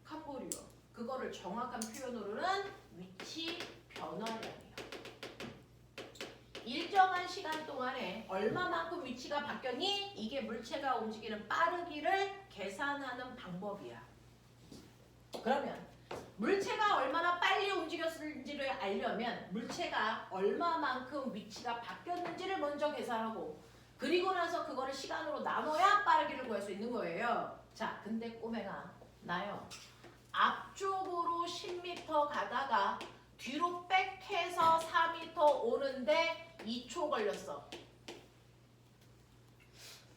칸거리요. 그거를 정확한 표현으로는 위치 변화량이에요. 일정한 시간 동안에 얼마만큼 위치가 바뀌었니? 이게 물체가 움직이는 빠르기를 계산하는 방법이야. 그러면 물체가 얼마나 빨리 움직였는지를 알려면 물체가 얼마만큼 위치가 바뀌었는지를 먼저 계산하고 그리고 나서 그거를 시간으로 나눠야 빠르기를 구할 수 있는 거예요. 자, 근데 꼬맹아, 나요. 앞쪽으로 10m 가다가 뒤로 백해서 4m 오는데 2초 걸렸어.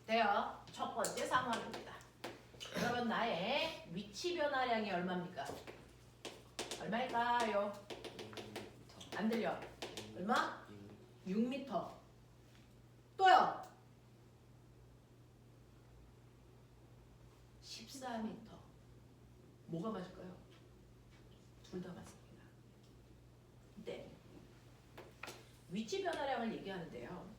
돼요? 첫 번째 상황입니다. 그러면 나의 위치 변화량이 얼마입니까? 얼마일까요? 안 들려. 얼마? 6m. 또요? 14m. 뭐가 맞을까요? 둘 다 맞습니다. 네. 위치 변화량을 얘기하는데요.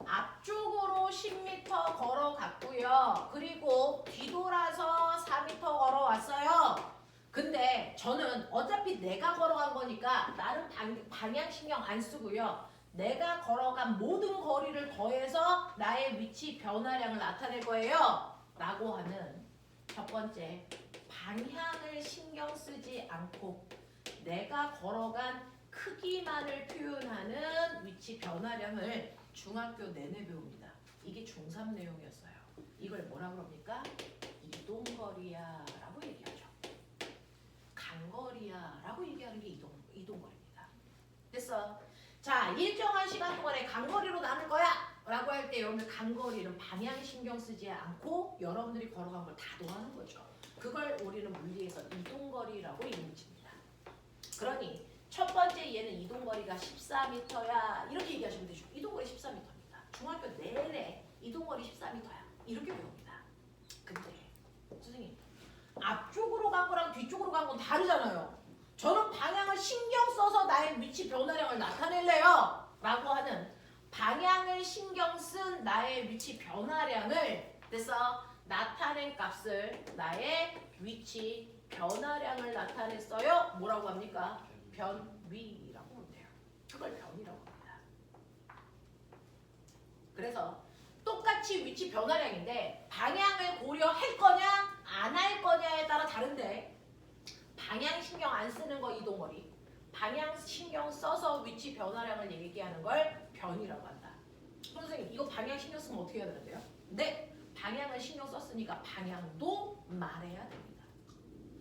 앞쪽으로 10m 걸어갔고요. 그리고 뒤돌아서 4m 걸어왔어요. 근데 저는 어차피 내가 걸어간 거니까 나는 방향 신경 안 쓰고요. 내가 걸어간 모든 거리를 더해서 나의 위치 변화량을 나타낼 거예요. 라고 하는 첫 번째, 방향을 신경 쓰지 않고 내가 걸어간 크기만을 표현하는 위치 변화량을 중학교 내내 배웁니다. 이게 중3 내용이었어요. 이걸 뭐라 그럽니까? 이동거리야 라고 얘기하죠. 간거리야 라고 얘기하는 게 이동거리입니다. 됐어? 자, 일정한 시간 동안에 간거리로 나눌 거야 라고 할 때 여러분들 간거리는 방향 신경 쓰지 않고 여러분들이 걸어간 걸 다 더하는 거죠. 그걸 우리는 물리에서 이동거리라고 이름 칩니다. 그러니 첫 번째 얘는 이동거리가 14m야 이렇게 얘기하시면 되죠. 이동거리 14m입니다. 중학교 내내 이동거리 14m야 이렇게 배웁니다. 근데 선생님 앞쪽으로 간 거랑 뒤쪽으로 간 건 다르잖아요. 저는 방향을 신경 써서 나의 위치 변화량을 나타낼래요 라고 하는 방향을 신경 쓴 나의 위치 변화량을 그래서 나타낸 값을 나의 위치 변화량을 나타냈어요. 뭐라고 합니까? 변위라고 하면 돼요. 그걸 변이라고 합니다. 그래서 똑같이 위치 변화량인데 방향을 고려할 거냐 안 할 거냐에 따라 다른데 방향 신경 안 쓰는 거 이동거리, 방향 신경 써서 위치 변화량을 얘기하는 걸 변이라고 한다. 선생님 이거 방향 신경 쓰면 어떻게 해야 되는데요? 네, 방향을 신경 썼으니까 방향도 말해야 됩니다.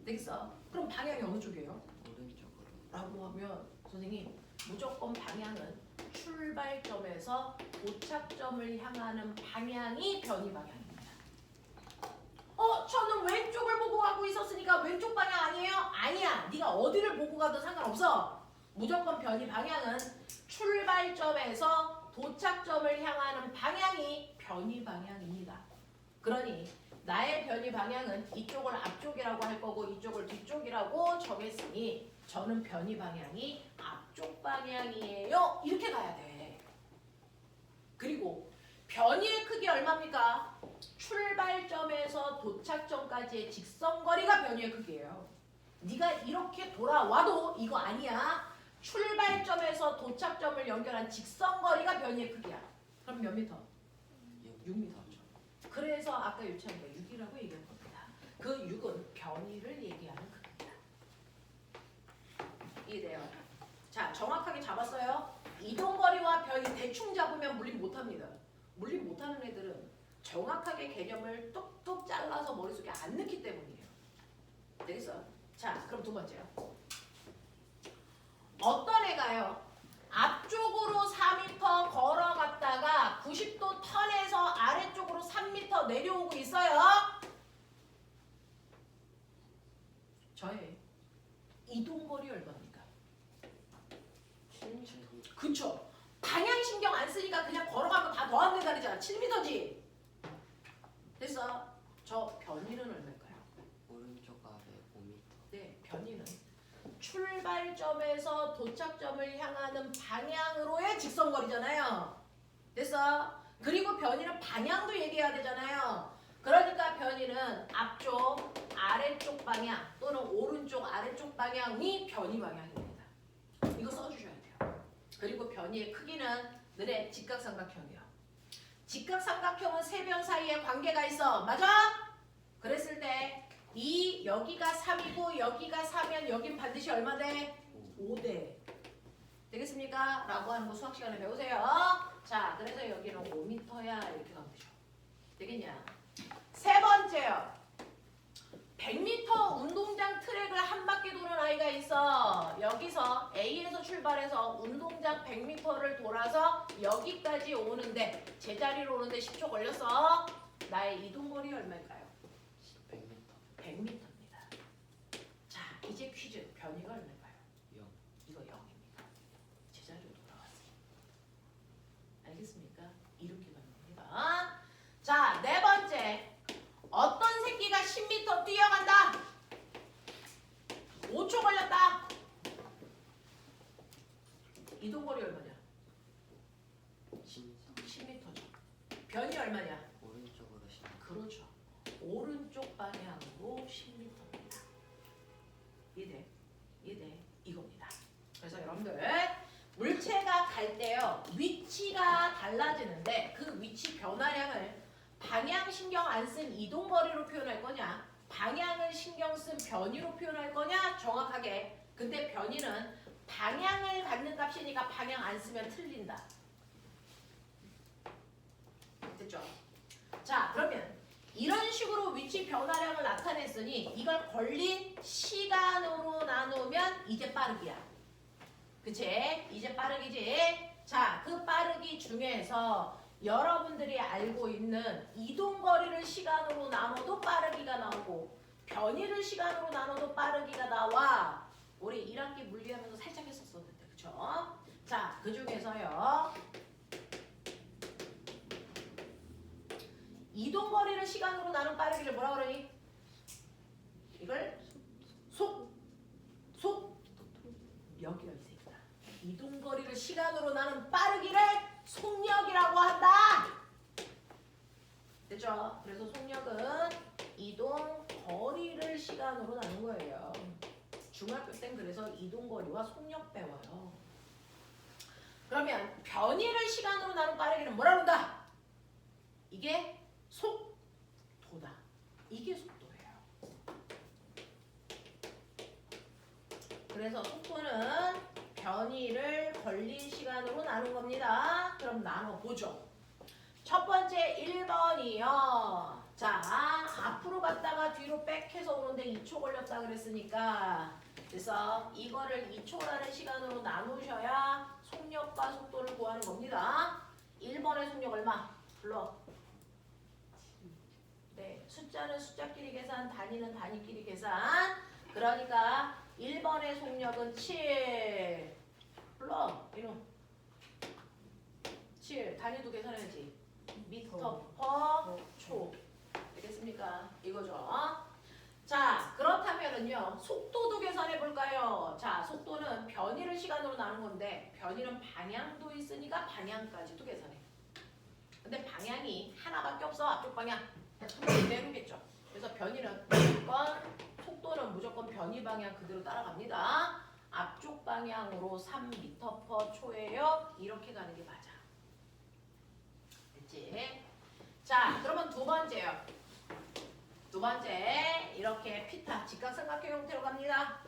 되겠어? 그럼 방향이 어느 쪽이에요? 오른쪽으로. 라고 라고 하면 선생님 무조건 방향은 출발점에서 도착점을 향하는 방향이 변이 방향입니다. 저는 왼쪽을 보고 가고 있었으니까 왼쪽 방향 아니에요? 아니야. 네가 어디를 보고 가도 상관없어. 무조건 변이 방향은 출발점에서 도착점을 향하는 방향이 변이 방향입니다. 그러니 나의 변이 방향은 이쪽을 앞쪽이라고 할 거고 이쪽을 뒤쪽이라고 정했으니 저는 변이 방향이 앞쪽 방향이에요. 이렇게 가야 돼. 그리고 변이의 크기 얼마입니까? 출발점에서 도착점까지의 직선거리가 변이의 크기예요. 네가 이렇게 돌아와도 이거 아니야. 출발점에서 도착점을 연결한 직선거리가 변이의 크기야. 그럼 몇 미터? 6미터죠. 그래서 아까 유치하니까 6이라고 얘기한 겁니다. 그 6은 변이를 얘기하는 크기입니다. 이해돼요? 자, 정확하게 잡았어요. 이동거리와 변이 대충 잡으면 물리 못합니다. 물리 못하는 애들은 정확하게 개념을 뚝뚝 잘라서 머릿속에 안 넣기 때문이에요. 되겠어? 자, 그럼 두 번째요. 어떤 애가요? 앞쪽으로 4m 걸어갔다가 90도 턴해서 아래쪽으로 3m 내려오고 있어요. 저의 이동거리 얼마입니까? 7m. 그쵸? 방향 신경 안 쓰니까 그냥 걸어가면 다 더하면 되잖아. 7m지. 됐어? 저 변이는 얼마일까요? 오른쪽 아래 5m. 네, 변이는 출발점에서 도착점을 향하는 방향으로의 직선거리잖아요. 됐어? 그리고 변이는 방향도 얘기해야 되잖아요. 그러니까 변이는 앞쪽 아래쪽 방향 또는 오른쪽 아래쪽 방향이 변이 방향입니다. 이거 써주셔야 돼요. 그리고 변이의 크기는 너네 직각삼각형이요. 직각삼각형은 세 변 사이에 관계가 있어. 맞아? 그랬을 때 이 여기가 3이고 여기가 4면 여긴 반드시 얼마 돼? 5대. 되겠습니까? 라고 하는 거 수학 시간에 배우세요. 자, 그래서 여기는 5m야 이렇게 가면 되죠. 되겠냐? 세 번째요. 100m 운동장 트랙을 한 바퀴 도는 아이가 있어. 여기서 A에서 출발해서 운동장 100m를 돌아서 여기까지 오는데 제자리로 오는데 10초 걸렸어. 나의 이동거리 얼마일까요? 100m 100m입니다. 자, 이제 퀴즈. 변이가 얼마일까요? 0 이거 0입니다. 제자리로 돌아왔습니다. 알겠습니까? 이렇게 가는 겁니다. 자, 네 번째. 어떤 새끼가 10m 뛰어간다. 5초 걸렸다. 이동거리 얼마냐? 10m죠. 변이 얼마냐? 오른쪽으로 10m 그렇죠. 오른쪽 방향으로 10m입니다. 이해돼? 이해돼? 이겁니다. 그래서 여러분들 물체가 갈 때요. 위치가 달라지는데 그 위치 변화량을 방향 신경 안 쓴 이동거리로 표현할 거냐, 방향을 신경 쓴 변이로 표현할 거냐, 정확하게. 근데 변이는 방향을 갖는 값이니까 방향 안 쓰면 틀린다. 됐죠? 자, 그러면 이런 식으로 위치 변화량을 나타냈으니 이걸 걸린 시간으로 나누면 이제 빠르기야. 그치? 이제 빠르기지? 자, 그 빠르기 중에서 여러분들이 알고 있는 이동거리를 시간으로 나눠도 빠르기가 나오고 변이를 시간으로 나눠도 빠르기가 나와. 우리 1학기 물리하면서 살짝 했었었는데, 그쵸? 자, 그 중에서요. 이동거리를 시간으로 나눈 빠르기를 뭐라 그러니? 이걸 속력이라고 이 새끼다. 이동거리를 시간으로 나눈 빠르기를 속력이라고 한다. 됐죠? 그래서 속력은 이동거리를 시간으로 나눈 거예요. 중학교 땐 그래서 이동거리와 속력 배워요. 그러면 변이를 시간으로 나눈 빠르기는 뭐라 그런다? 이게 속도다. 이게 속도예요. 그래서 속도는 변이를 걸린 시간으로 나눈 겁니다. 그럼 나눠보죠. 첫 번째 1번이요. 자, 앞으로 갔다가 뒤로 백해서 오는데 2초 걸렸다 그랬으니까 그래서 이거를 2초라는 시간으로 나누셔야 속력과 속도를 구하는 겁니다. 1번의 속력 얼마? 불러. 네, 숫자는 숫자끼리 계산, 단위는 단위끼리 계산. 그러니까 1번의 속력은 7. 불러. 이놈. 7. 단위도 계산해야지. 미터 퍼 초. 되겠습니까? 이거죠. 자, 그렇다면은요. 속도도 계산해 볼까요? 자, 속도는 변이를 시간으로 나눈 건데 변이는 방향도 있으니까 방향까지도 계산해. 근데 방향이 하나밖에 없어. 앞쪽 방향. 그대로겠죠. 그래서 변이는 무조건 속도는 무조건 변이 방향 그대로 따라갑니다. 앞쪽 방향으로 3m/초예요. 이렇게 가는 게 맞아. 됐지? 자, 그러면 두 번째요. 두 번째 이렇게 피타 직각삼각형 형태로 갑니다.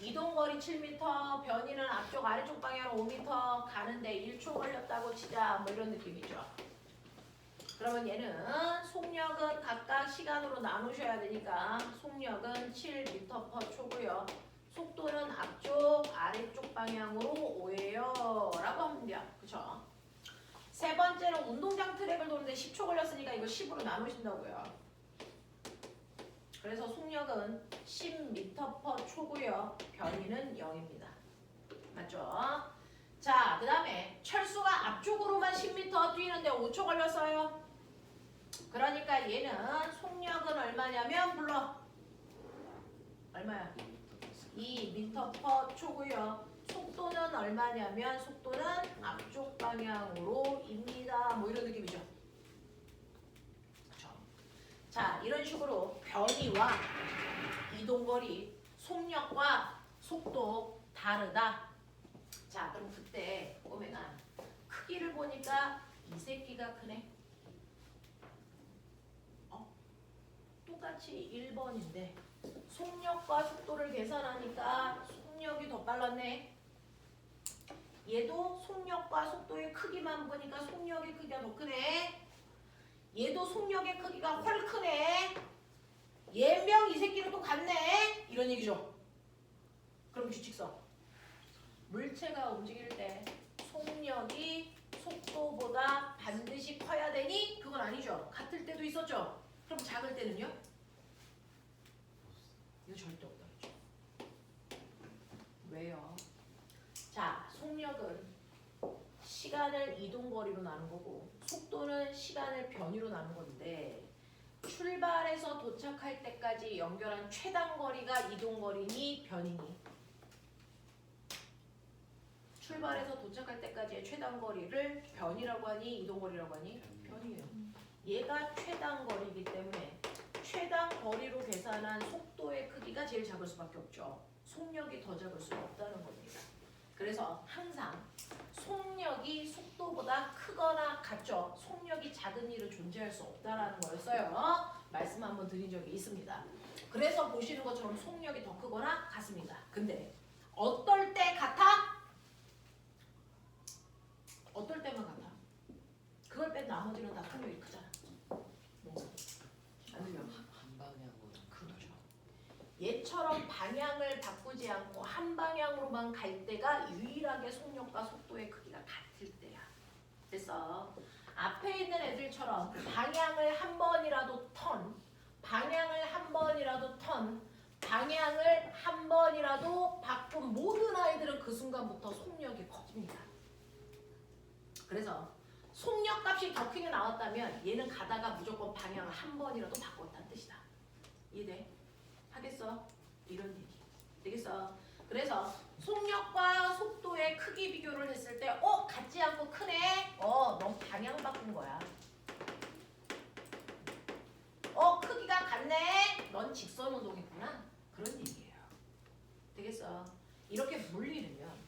이동거리 7m, 변이는 앞쪽 아래쪽 방향으로 5m 가는데 1초 걸렸다고 치자. 뭐 이런 느낌이죠. 그러면 얘는 속력은 각각 시간으로 나누셔야 되니까 속력은 7m/초고요. 속도는 앞쪽 아래쪽 방향으로 5예요 라고 하면 돼요. 그쵸? 세 번째는 운동장 트랙을 도는데 10초 걸렸으니까 이거 10으로 나누신다고요. 그래서 속력은 10m/초고요. 변이는 0입니다. 맞죠? 자, 그 다음에 철수가 앞쪽으로만 10m 뛰는데 5초 걸렸어요. 그러니까 얘는 속력은 얼마냐면 불러. 얼마야? 2m/초고요. 속도는 얼마냐면 속도는 앞쪽 방향으로입니다. 뭐 이런 느낌이죠. 그렇죠? 자, 이런 식으로 변이와 이동거리, 속력과 속도 다르다. 자, 그럼 그때 꼬맹아 크기를 보니까 이 새끼가 크네. 똑같이 1번인데 속력과 속도를 계산하니까 속력이 더 빨랐네. 얘도 속력과 속도의 크기만 보니까 속력의 크기가 더 크네. 얘도 속력의 크기가 훨 크네. 얘명 이 새끼는 또 같네. 이런 얘기죠. 그럼 규칙성. 물체가 움직일 때 속력이 속도보다 반드시 커야 되니? 그건 아니죠. 같을 때도 있었죠. 그럼 작을 때는요? 이거 절대 없다 그랬죠. 왜요? 자, 속력은 시간을 이동거리로 나눈 거고 속도는 시간을 변이로 나눈 건데 출발해서 도착할 때까지 연결한 최단 거리가 이동거리니 변이니? 출발해서 도착할 때까지의 최단 거리를 변이라고 하니 이동거리라고 하니? 변이에요. 얘가 최단 거리이기 때문에 최단 거리로 계산한 속도의 크기가 제일 작을 수밖에 없죠. 속력이 더 작을 수 없다는 겁니다. 그래서 항상 속력이 속도보다 크거나 같죠. 속력이 작은 일은 존재할 수 없다라는 거였어요. 말씀 한번 드린 적이 있습니다. 그래서 보시는 것처럼 속력이 더 크거나 같습니다. 근데 어떨 때 같아? 어떨 때만 같아? 그걸 뺀 나머지는 다 속력이 크잖아. 안 들려? 한 방향으로. 그렇죠. 얘처럼 방향을 바꾸지 않고 한 방향으로만 갈 때가 유일하게 속력과 속도의 크기가 같을 때야. 됐어. 앞에 있는 애들처럼 방향을 한 번이라도 방향을 한 번이라도 바꾼 모든 아이들은 그 순간부터 속력이 커집니다. 그래서 속력 값이 더 크게 나왔다면 얘는 가다가 무조건 방향을 한 번이라도 바꿨다는 뜻이다. 이해돼? 하겠어? 이런 얘기. 되겠어? 그래서 속력과 속도의 크기 비교를 했을 때 같지 않고 크네? 넌 방향 바꾼 거야. 크기가 같네? 넌 직선 운동했구나? 그런 얘기예요. 되겠어? 이렇게 물리려면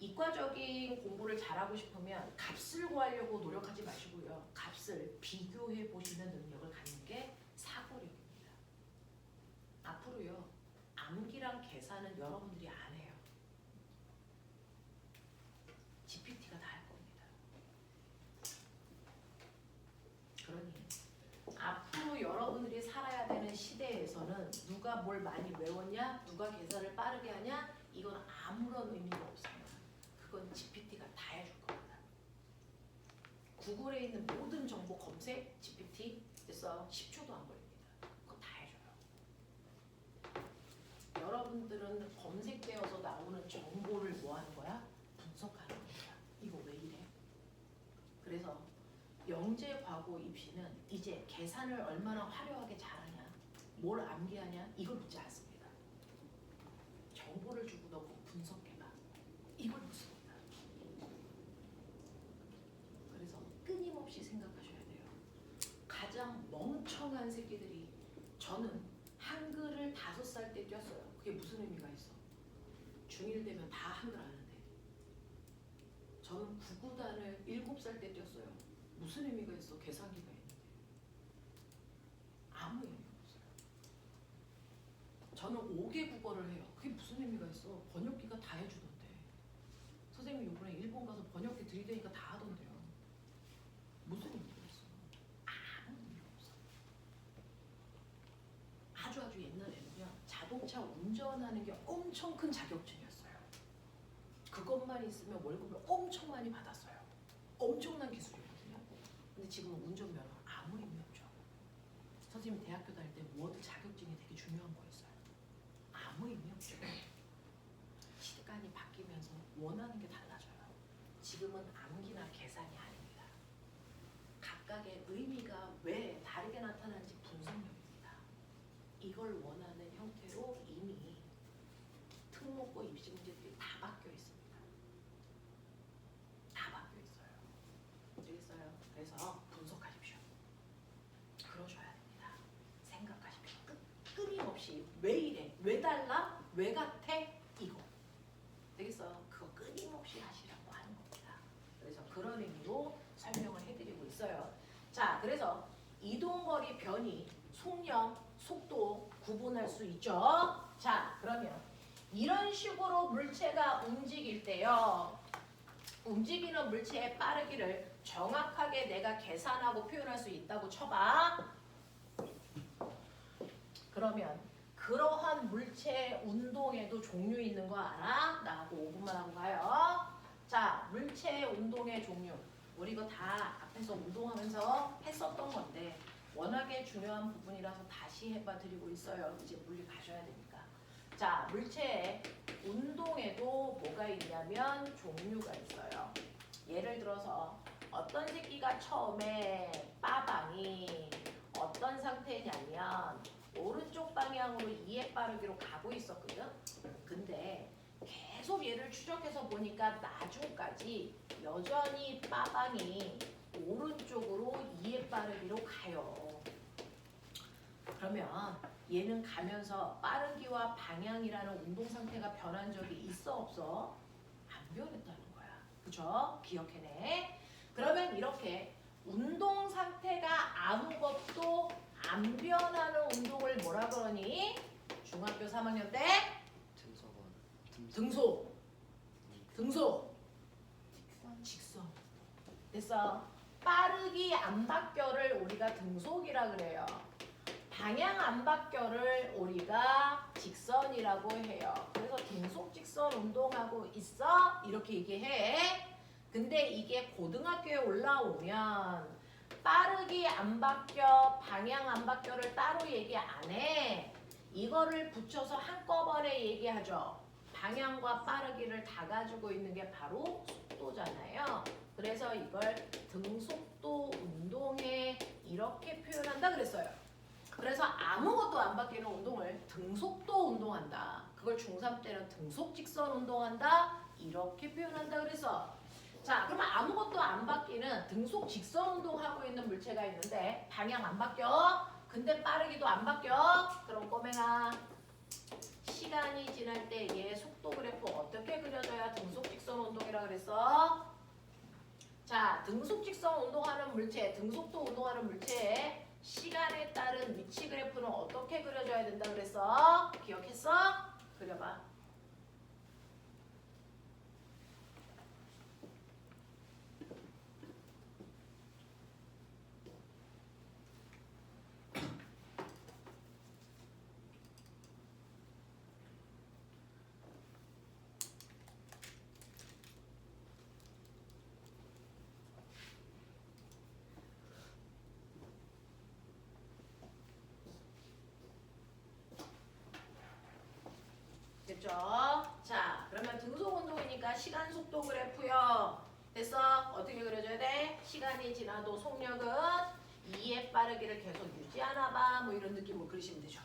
이과적인 공부를 잘하고 싶으면 값을 구하려고 노력하지 마시고요. 값을 비교해 보시는 능력을 갖는 게 사고력입니다. 앞으로요. 암기랑 계산은 여러분들이 안 해요. GPT가 다 할 겁니다. 그러니 앞으로 여러분들이 살아야 되는 시대에서는 누가 뭘 많이 외웠냐, 누가 계산을 빠르게 하냐, 이건 아무런 의미가 없습니다. 그건 GPT가 다 해줄 겁니다. 구글에 있는 모든 정보 검색 GPT 됐어. 10초도 안 걸립니다. 그거 다 해줘요. 여러분들은 검색되어서 나오는 정보를 뭐 하는 거야? 분석하는 겁니다. 이거 왜 이래? 그래서 영재 과고 입시는 이제 계산을 얼마나 화려하게 잘하냐, 뭘 암기하냐 이걸 묻지 않습니다. 정보를 주고 너 분석해봐. 이걸 묻습니다. 그래서 끊임없이 생각하셔야 돼요. 가장 멍청한 새끼들이 저는 한글을 5살 때 띄었어요. 그게 무슨 의미가 있어? 중1 되면 다 한글 아는데. 저는 구구단을 7살 때 띄었어요. 무슨 의미가 있어? 계산기가 있는데. 아무 의미 없어요. 저는 5개 국어를 해요. 그게 무슨 의미가 있어? 번역기가 다 해주던데. 선생님이 이번에 일본 가서 번역기 들이대니까 다 하던데요. 무슨 의미가 있어? 아무 의미가 없어. 아주 옛날에는요. 자동차 운전하는 게 엄청 큰 자격증이었어요. 그것만 있으면 월급을 엄청 많이 받았어요. 엄청난 기술이거든요. 근데 지금은 운전면허 아무 의미 없죠. 선생님 대학교 다닐 때 워드 자격증이 되게 중요한 거였어요. 아무 의미 없죠. 시간이 바뀌면서 원하는 게 달라져요. 지금은 암기나 계산이 아닙니다. 각각의 의미가 왜 다르게 나타나는지 분석력입니다. 이걸 원하는 형태로 이미 특목고 입시 문제들이 다 바뀌어 있습니다. 다 바뀌어 있어요. 되겠어요? 그래서 분석하십시오. 그러셔야 됩니다. 왜 이래? 왜 달라? 왜 같아? 이거. 되겠어? 그거 끊임없이 하시라고 하는 겁니다. 그래서 그런 의미로 설명을 해드리고 있어요. 자, 그래서 이동거리 변이, 속력, 속도 구분할 수 있죠. 자, 그러면 이런 식으로 물체가 움직일 때요. 움직이는 물체의 빠르기를 정확하게 내가 계산하고 표현할 수 있다고 쳐봐. 그러면 그러한 물체 운동에도 종류 있는 거 알아? 나하고 5분만 하고 가요. 자, 물체 운동의 종류. 우리 이거 다 앞에서 운동하면서 했었던 건데 워낙에 중요한 부분이라서 다시 해봐 드리고 있어요. 이제 물리 가셔야 되니까. 자, 물체의 운동에도 뭐가 있냐면 종류가 있어요. 예를 들어서 어떤 새끼가 처음에 빠방이 어떤 상태냐면 오른쪽 방향으로 2의 빠르기로 가고 있었거든. 근데 계속 얘를 추적해서 보니까 나중까지 여전히 빠방이 오른쪽으로 2의 빠르기로 가요. 그러면 얘는 가면서 빠르기와 방향이라는 운동 상태가 변한 적이 있어 없어? 안 변했다는 거야. 그죠? 기억해내. 그러면 이렇게 운동 상태가 아무것도 안 변하는 운동을 뭐라 그러니? 중학교 3학년 때 등속. 직선. 됐어. 빠르기 안 바뀌어를 우리가 등속이라 그래요. 방향 안 바뀌어를 우리가 직선이라고 해요. 그래서 등속 직선 운동하고 있어? 이렇게 얘기해. 근데 이게 고등학교에 올라오면 빠르기 안 바뀌어, 방향 안 바뀌어를 따로 얘기 안 해. 이거를 붙여서 한꺼번에 얘기하죠. 방향과 빠르기를 다 가지고 있는 게 바로 속도잖아요. 그래서 이걸 등속도 운동에 이렇게 표현한다 그랬어요. 그래서 아무것도 안 바뀌는 운동을 등속도 운동한다. 그걸 중3 때는 등속 직선 운동한다. 이렇게 표현한다 그래서. 자, 그러면 아무것도 안 바뀌는 등속 직선 운동하고 있는 물체가 있는데 방향 안 바뀌어. 근데 빠르기도 안 바뀌어. 그럼 꼬맹아, 시간이 지날 때 얘 속도 그래프 어떻게 그려져야 등속 직선 운동이라 그랬어? 자, 등속 직선 운동하는 물체, 등속도 운동하는 물체에 시간에 따른 위치 그래프는 어떻게 그려져야 된다 그랬어? 기억했어? 그려봐. 됐죠? 자, 그러면 등속 운동이니까 시간 속도 그래프요. 됐어? 어떻게 그려줘야 돼? 시간이 지나도 속력은 2의 빠르기를 계속 유지하나 봐. 뭐 이런 느낌으로 그리시면 되죠.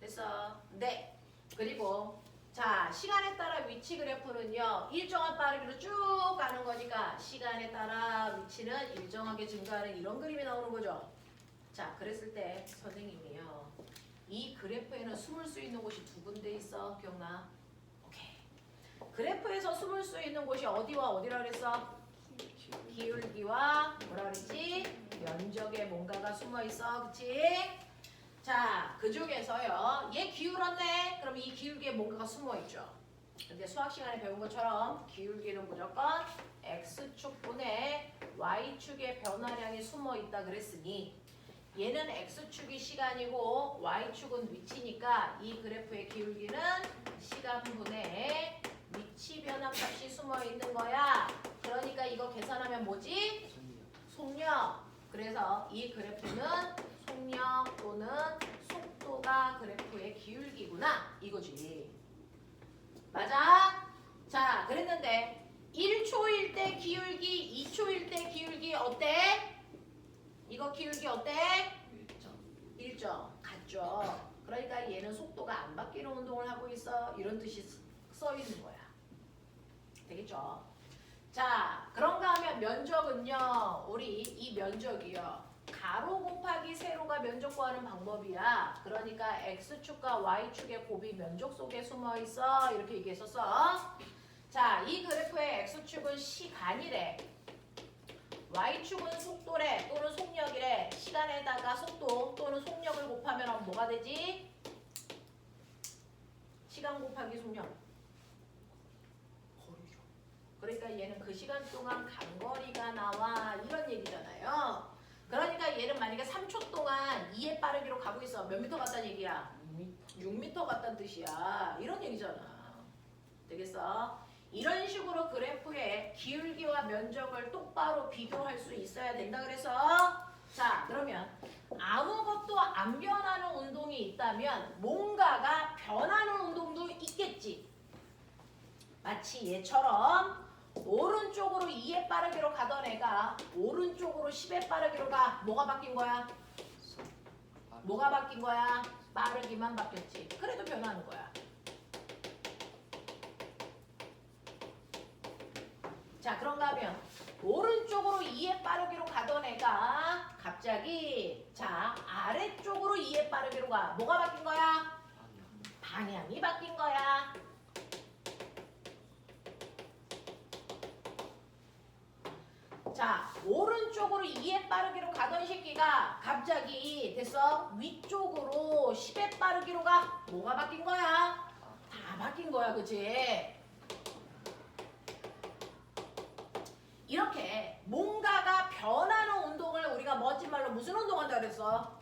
됐어? 네. 그리고 자, 시간에 따라 위치 그래프는요. 일정한 빠르기로 쭉 가는 거니까 시간에 따라 위치는 일정하게 증가하는 이런 그림이 나오는 거죠. 자, 그랬을 때 선생님이요. 이 그래프에는 숨을 수 있는 곳이 두 군데 있어. 기억나? 오케이. 그래프에서 숨을 수 있는 곳이 어디와 어디라 그랬어? 기울기와 뭐라 그랬지? 면적에 뭔가가 숨어 있어. 그치? 자, 그 중에서요. 얘 기울었네. 그럼 이 기울기에 뭔가가 숨어 있죠. 근데 수학 시간에 배운 것처럼 기울기는 무조건 x축분의 y축의 변화량이 숨어 있다 그랬으니 얘는 x축이 시간이고 y축은 위치니까 이 그래프의 기울기는 시간분의 위치 변화 값이 숨어 있는 거야. 그러니까 이거 계산하면 뭐지? 속력. 그래서 이 그래프는 속력 또는 속도가 그래프의 기울기구나. 이거지. 맞아? 자, 그랬는데 1초일 때 기울기, 2초일 때 기울기 어때? 이거 기울기 어때? 일정. 같죠? 그러니까 얘는 속도가 안 바뀌는 운동을 하고 있어. 이런 뜻이 써 있는 거야. 되겠죠? 자, 그런가 하면 면적은요. 우리 이 면적이요. 가로 곱하기 세로가 X축과 면적 구하는 방법이야. 그러니까 X축과 Y축의 곱이 면적 속에 숨어 있어. 이렇게 얘기했었어. 자, 이 그래프의 X축은 시간이래. Y축은 속도래 또는 속력이래. 시간에다가 속도 또는 속력을 곱하면 뭐가 되지? 시간 곱하기 속력. 거리죠. 그러니까 얘는 그 시간 동안 간 거리가 나와. 이런 얘기잖아요. 그러니까 얘는 만약에 3초 동안 2의 빠르기로 가고 있어. 몇 미터 갔다는 얘기야? 6미터 갔다는 뜻이야. 이런 얘기잖아. 되겠어? 이런 식으로 그래프의 기울기와 면적을 똑바로 비교할 수 있어야 된다 그래서 자 그러면 아무것도 안 변하는 운동이 있다면 뭔가가 변하는 운동도 있겠지. 마치 얘처럼 오른쪽으로 2의 빠르기로 가던 애가 오른쪽으로 10의 빠르기로 가. 뭐가 바뀐 거야? 뭐가 바뀐 거야? 빠르기만 바뀌었지. 그래도 변하는 거야. 자 그런가 하면 오른쪽으로 2의 빠르기로 가던 애가 갑자기 자 아래쪽으로 2의 빠르기로 가. 뭐가 바뀐 거야? 방향이 바뀐 거야. 자 오른쪽으로 2의 빠르기로 가던 새끼가 갑자기 됐어? 위쪽으로 10의 빠르기로 가. 뭐가 바뀐 거야? 다 바뀐 거야. 그치? 이렇게 뭔가가 변하는 운동을 우리가 멋진 말로 무슨 운동한다 그랬어?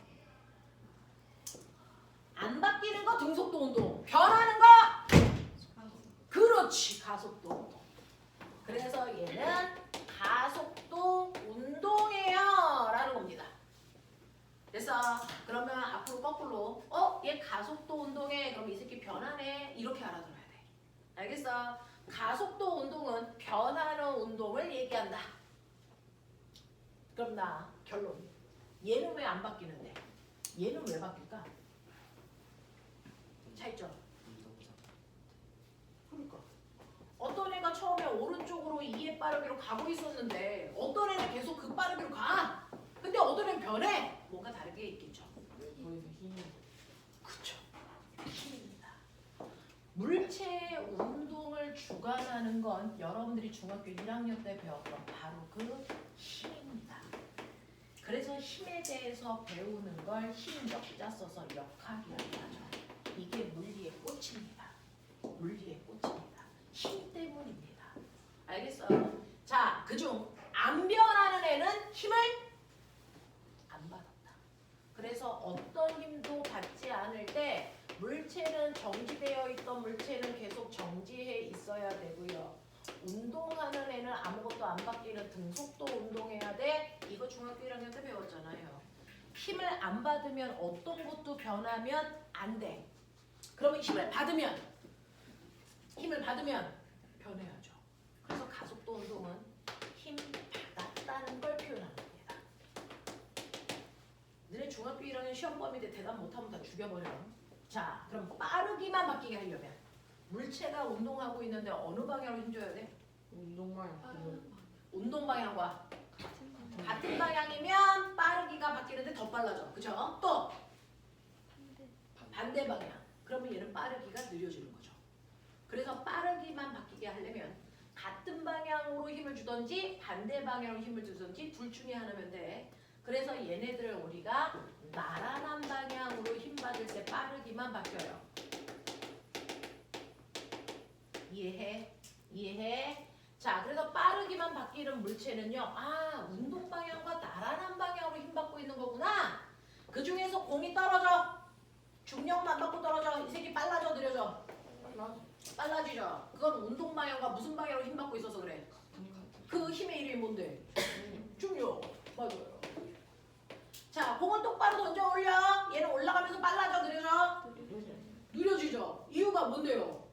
안 바뀌는 거 등속도 운동. 변하는 거? 그렇지. 가속도 운동. 그래서 얘는 가속도 운동이에요 라는 겁니다. 됐어? 그러면 앞으로 거꾸로 얘 가속도 운동해. 그럼 이 새끼 변하네. 이렇게 알아들어야 돼. 알겠어? 가속도 운동은 변하는 운동을 얘기한다. 그럼 나 결론. 얘는 왜 안 바뀌는데? 얘는 왜 바뀔까? 차이점. 그러니까 어떤 애가 처음에 오른쪽으로 2의 빠르기로 가고 있었는데 어떤 애는 계속 그 빠르기로 가. 근데 어떤 애는 변해. 뭔가 다르게 있겠죠. 거기서 힘이 그쵸. 힘입니다. 물체의 운동을 주관하는 건 여러분들이 중학교 1학년 때 배웠던 바로 그 힘입니다. 그래서 힘에 대해서 배우는 걸 힘역자 써서 역학이라고 하죠. 이게 물리의 꽃입니다. 물리의 꽃입니다. 힘 때문입니다. 알겠어? 자, 그중 안 변하는 애는 힘을 안 받았다. 그래서 어떤 힘도 받지 않을 때 물체는 정지되어 있던 물체는 계속 정지해 있어야 되고요. 운동하는 애는 아무것도 안 바뀌는 등속도 운동해야 돼. 이거 중학교 1학년 때 배웠잖아요. 힘을 안 받으면 어떤 것도 변하면 안 돼. 그러면 힘을 받으면 변해야죠. 그래서 가속도 운동은 힘 받았다는 걸 표현하는 겁니다. 너네 중학교 1학년 시험 범위인데 대답 못하면 다 죽여버려. 자, 그럼 빠르기만 바뀌게 하려면 물체가 운동하고 있는데 어느 방향으로 힘줘야 돼? 운동 방향과 같은 방향이면 빠르기가 바뀌는데 더 빨라져. 그죠? 또 반대 방향. 그러면 얘는 빠르기가 느려지는 거죠. 그래서 빠르기만 바뀌게 하려면 같은 방향으로 힘을 주던지 반대 방향으로 힘을 주던지 둘 중에 하나면 돼. 그래서 얘네들을 우리가 나란한 방향으로 힘 받을 때 빠르기만 바뀌어요. 이해해? 이해해? 자, 그래서 빠르기만 바뀌는 물체는요. 아, 운동 방향과 나란한 방향으로 힘 받고 있는 거구나. 그 중에서 공이 떨어져. 중력만 받고 떨어져. 이 새끼 빨라져, 느려져? 빨라지죠. 그건 운동 방향과 무슨 방향으로 힘 받고 있어서 그래. 그 힘의 이름이 뭔데? 중력. 맞아요. 자, 공을 똑바로 던져 올려. 얘는 올라가면서 빨라져, 느려져? 느려지죠. 이유가 뭔데요?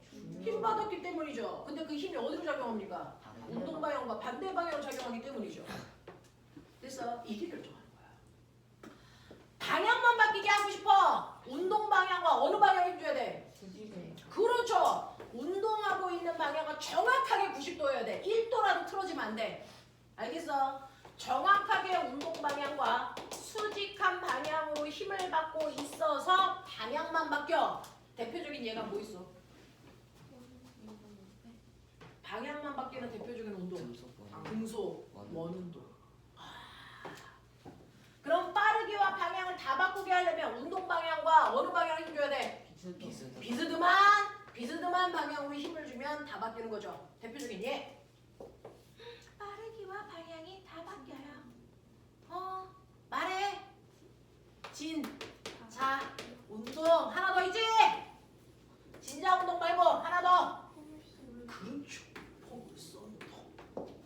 힘 받았기 때문이죠. 근데 그 힘이 어디로 작용합니까? 운동 방향과 반대 방향으로 작용하기 때문이죠. 그래서 이게 결정하는 거야. 방향만 바뀌게 하고 싶어. 운동 방향과 어느 방향 힘줘야 돼? 그렇죠. 운동하고 있는 방향은 정확하게 90도여야 돼. 1도라도 틀어지면 안 돼. 알겠어? 정확하게 운동 방향과 수직한 방향으로 힘을 받고 있어서 방향만 바뀌어. 대표적인 예가 뭐 있어? 방향만 바뀌는 대표적인 운동. 금속, 원운동. 그럼 빠르기와 방향을 다 바꾸게 하려면 운동 방향과 어느 방향을 힘줘야 돼? 비스듬한 방향으로 힘을 주면 다 바뀌는 거죠. 대표적인 예. 빠르기와 방향이 다 바뀌어요. 말해. 자, 운동 하나 더 있지? 진자 운동 말고 하나 더. 그렇죠. 포물선 운동.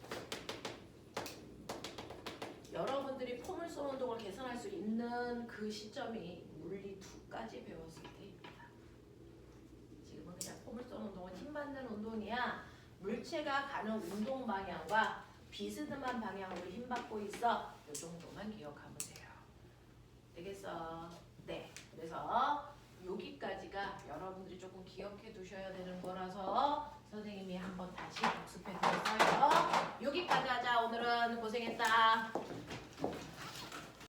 여러분들이 포물선 운동을 개선할 수 있는 그 시점이 물리 2까지 배웠을 때입니다. 지금은 그냥 포물선 운동은 힘 받는 운동이야. 물체가 가는 운동 방향과 비스듬한 방향으로 힘 받고 있어. 이 정도만 기억하면 돼요. 되겠어? 네. 그래서 여기까지가 여러분들이 조금 기억해 두셔야 되는 거라서 선생님이 한번 다시 복습해 드렸어요. 여기까지 하자. 오늘은 고생했다.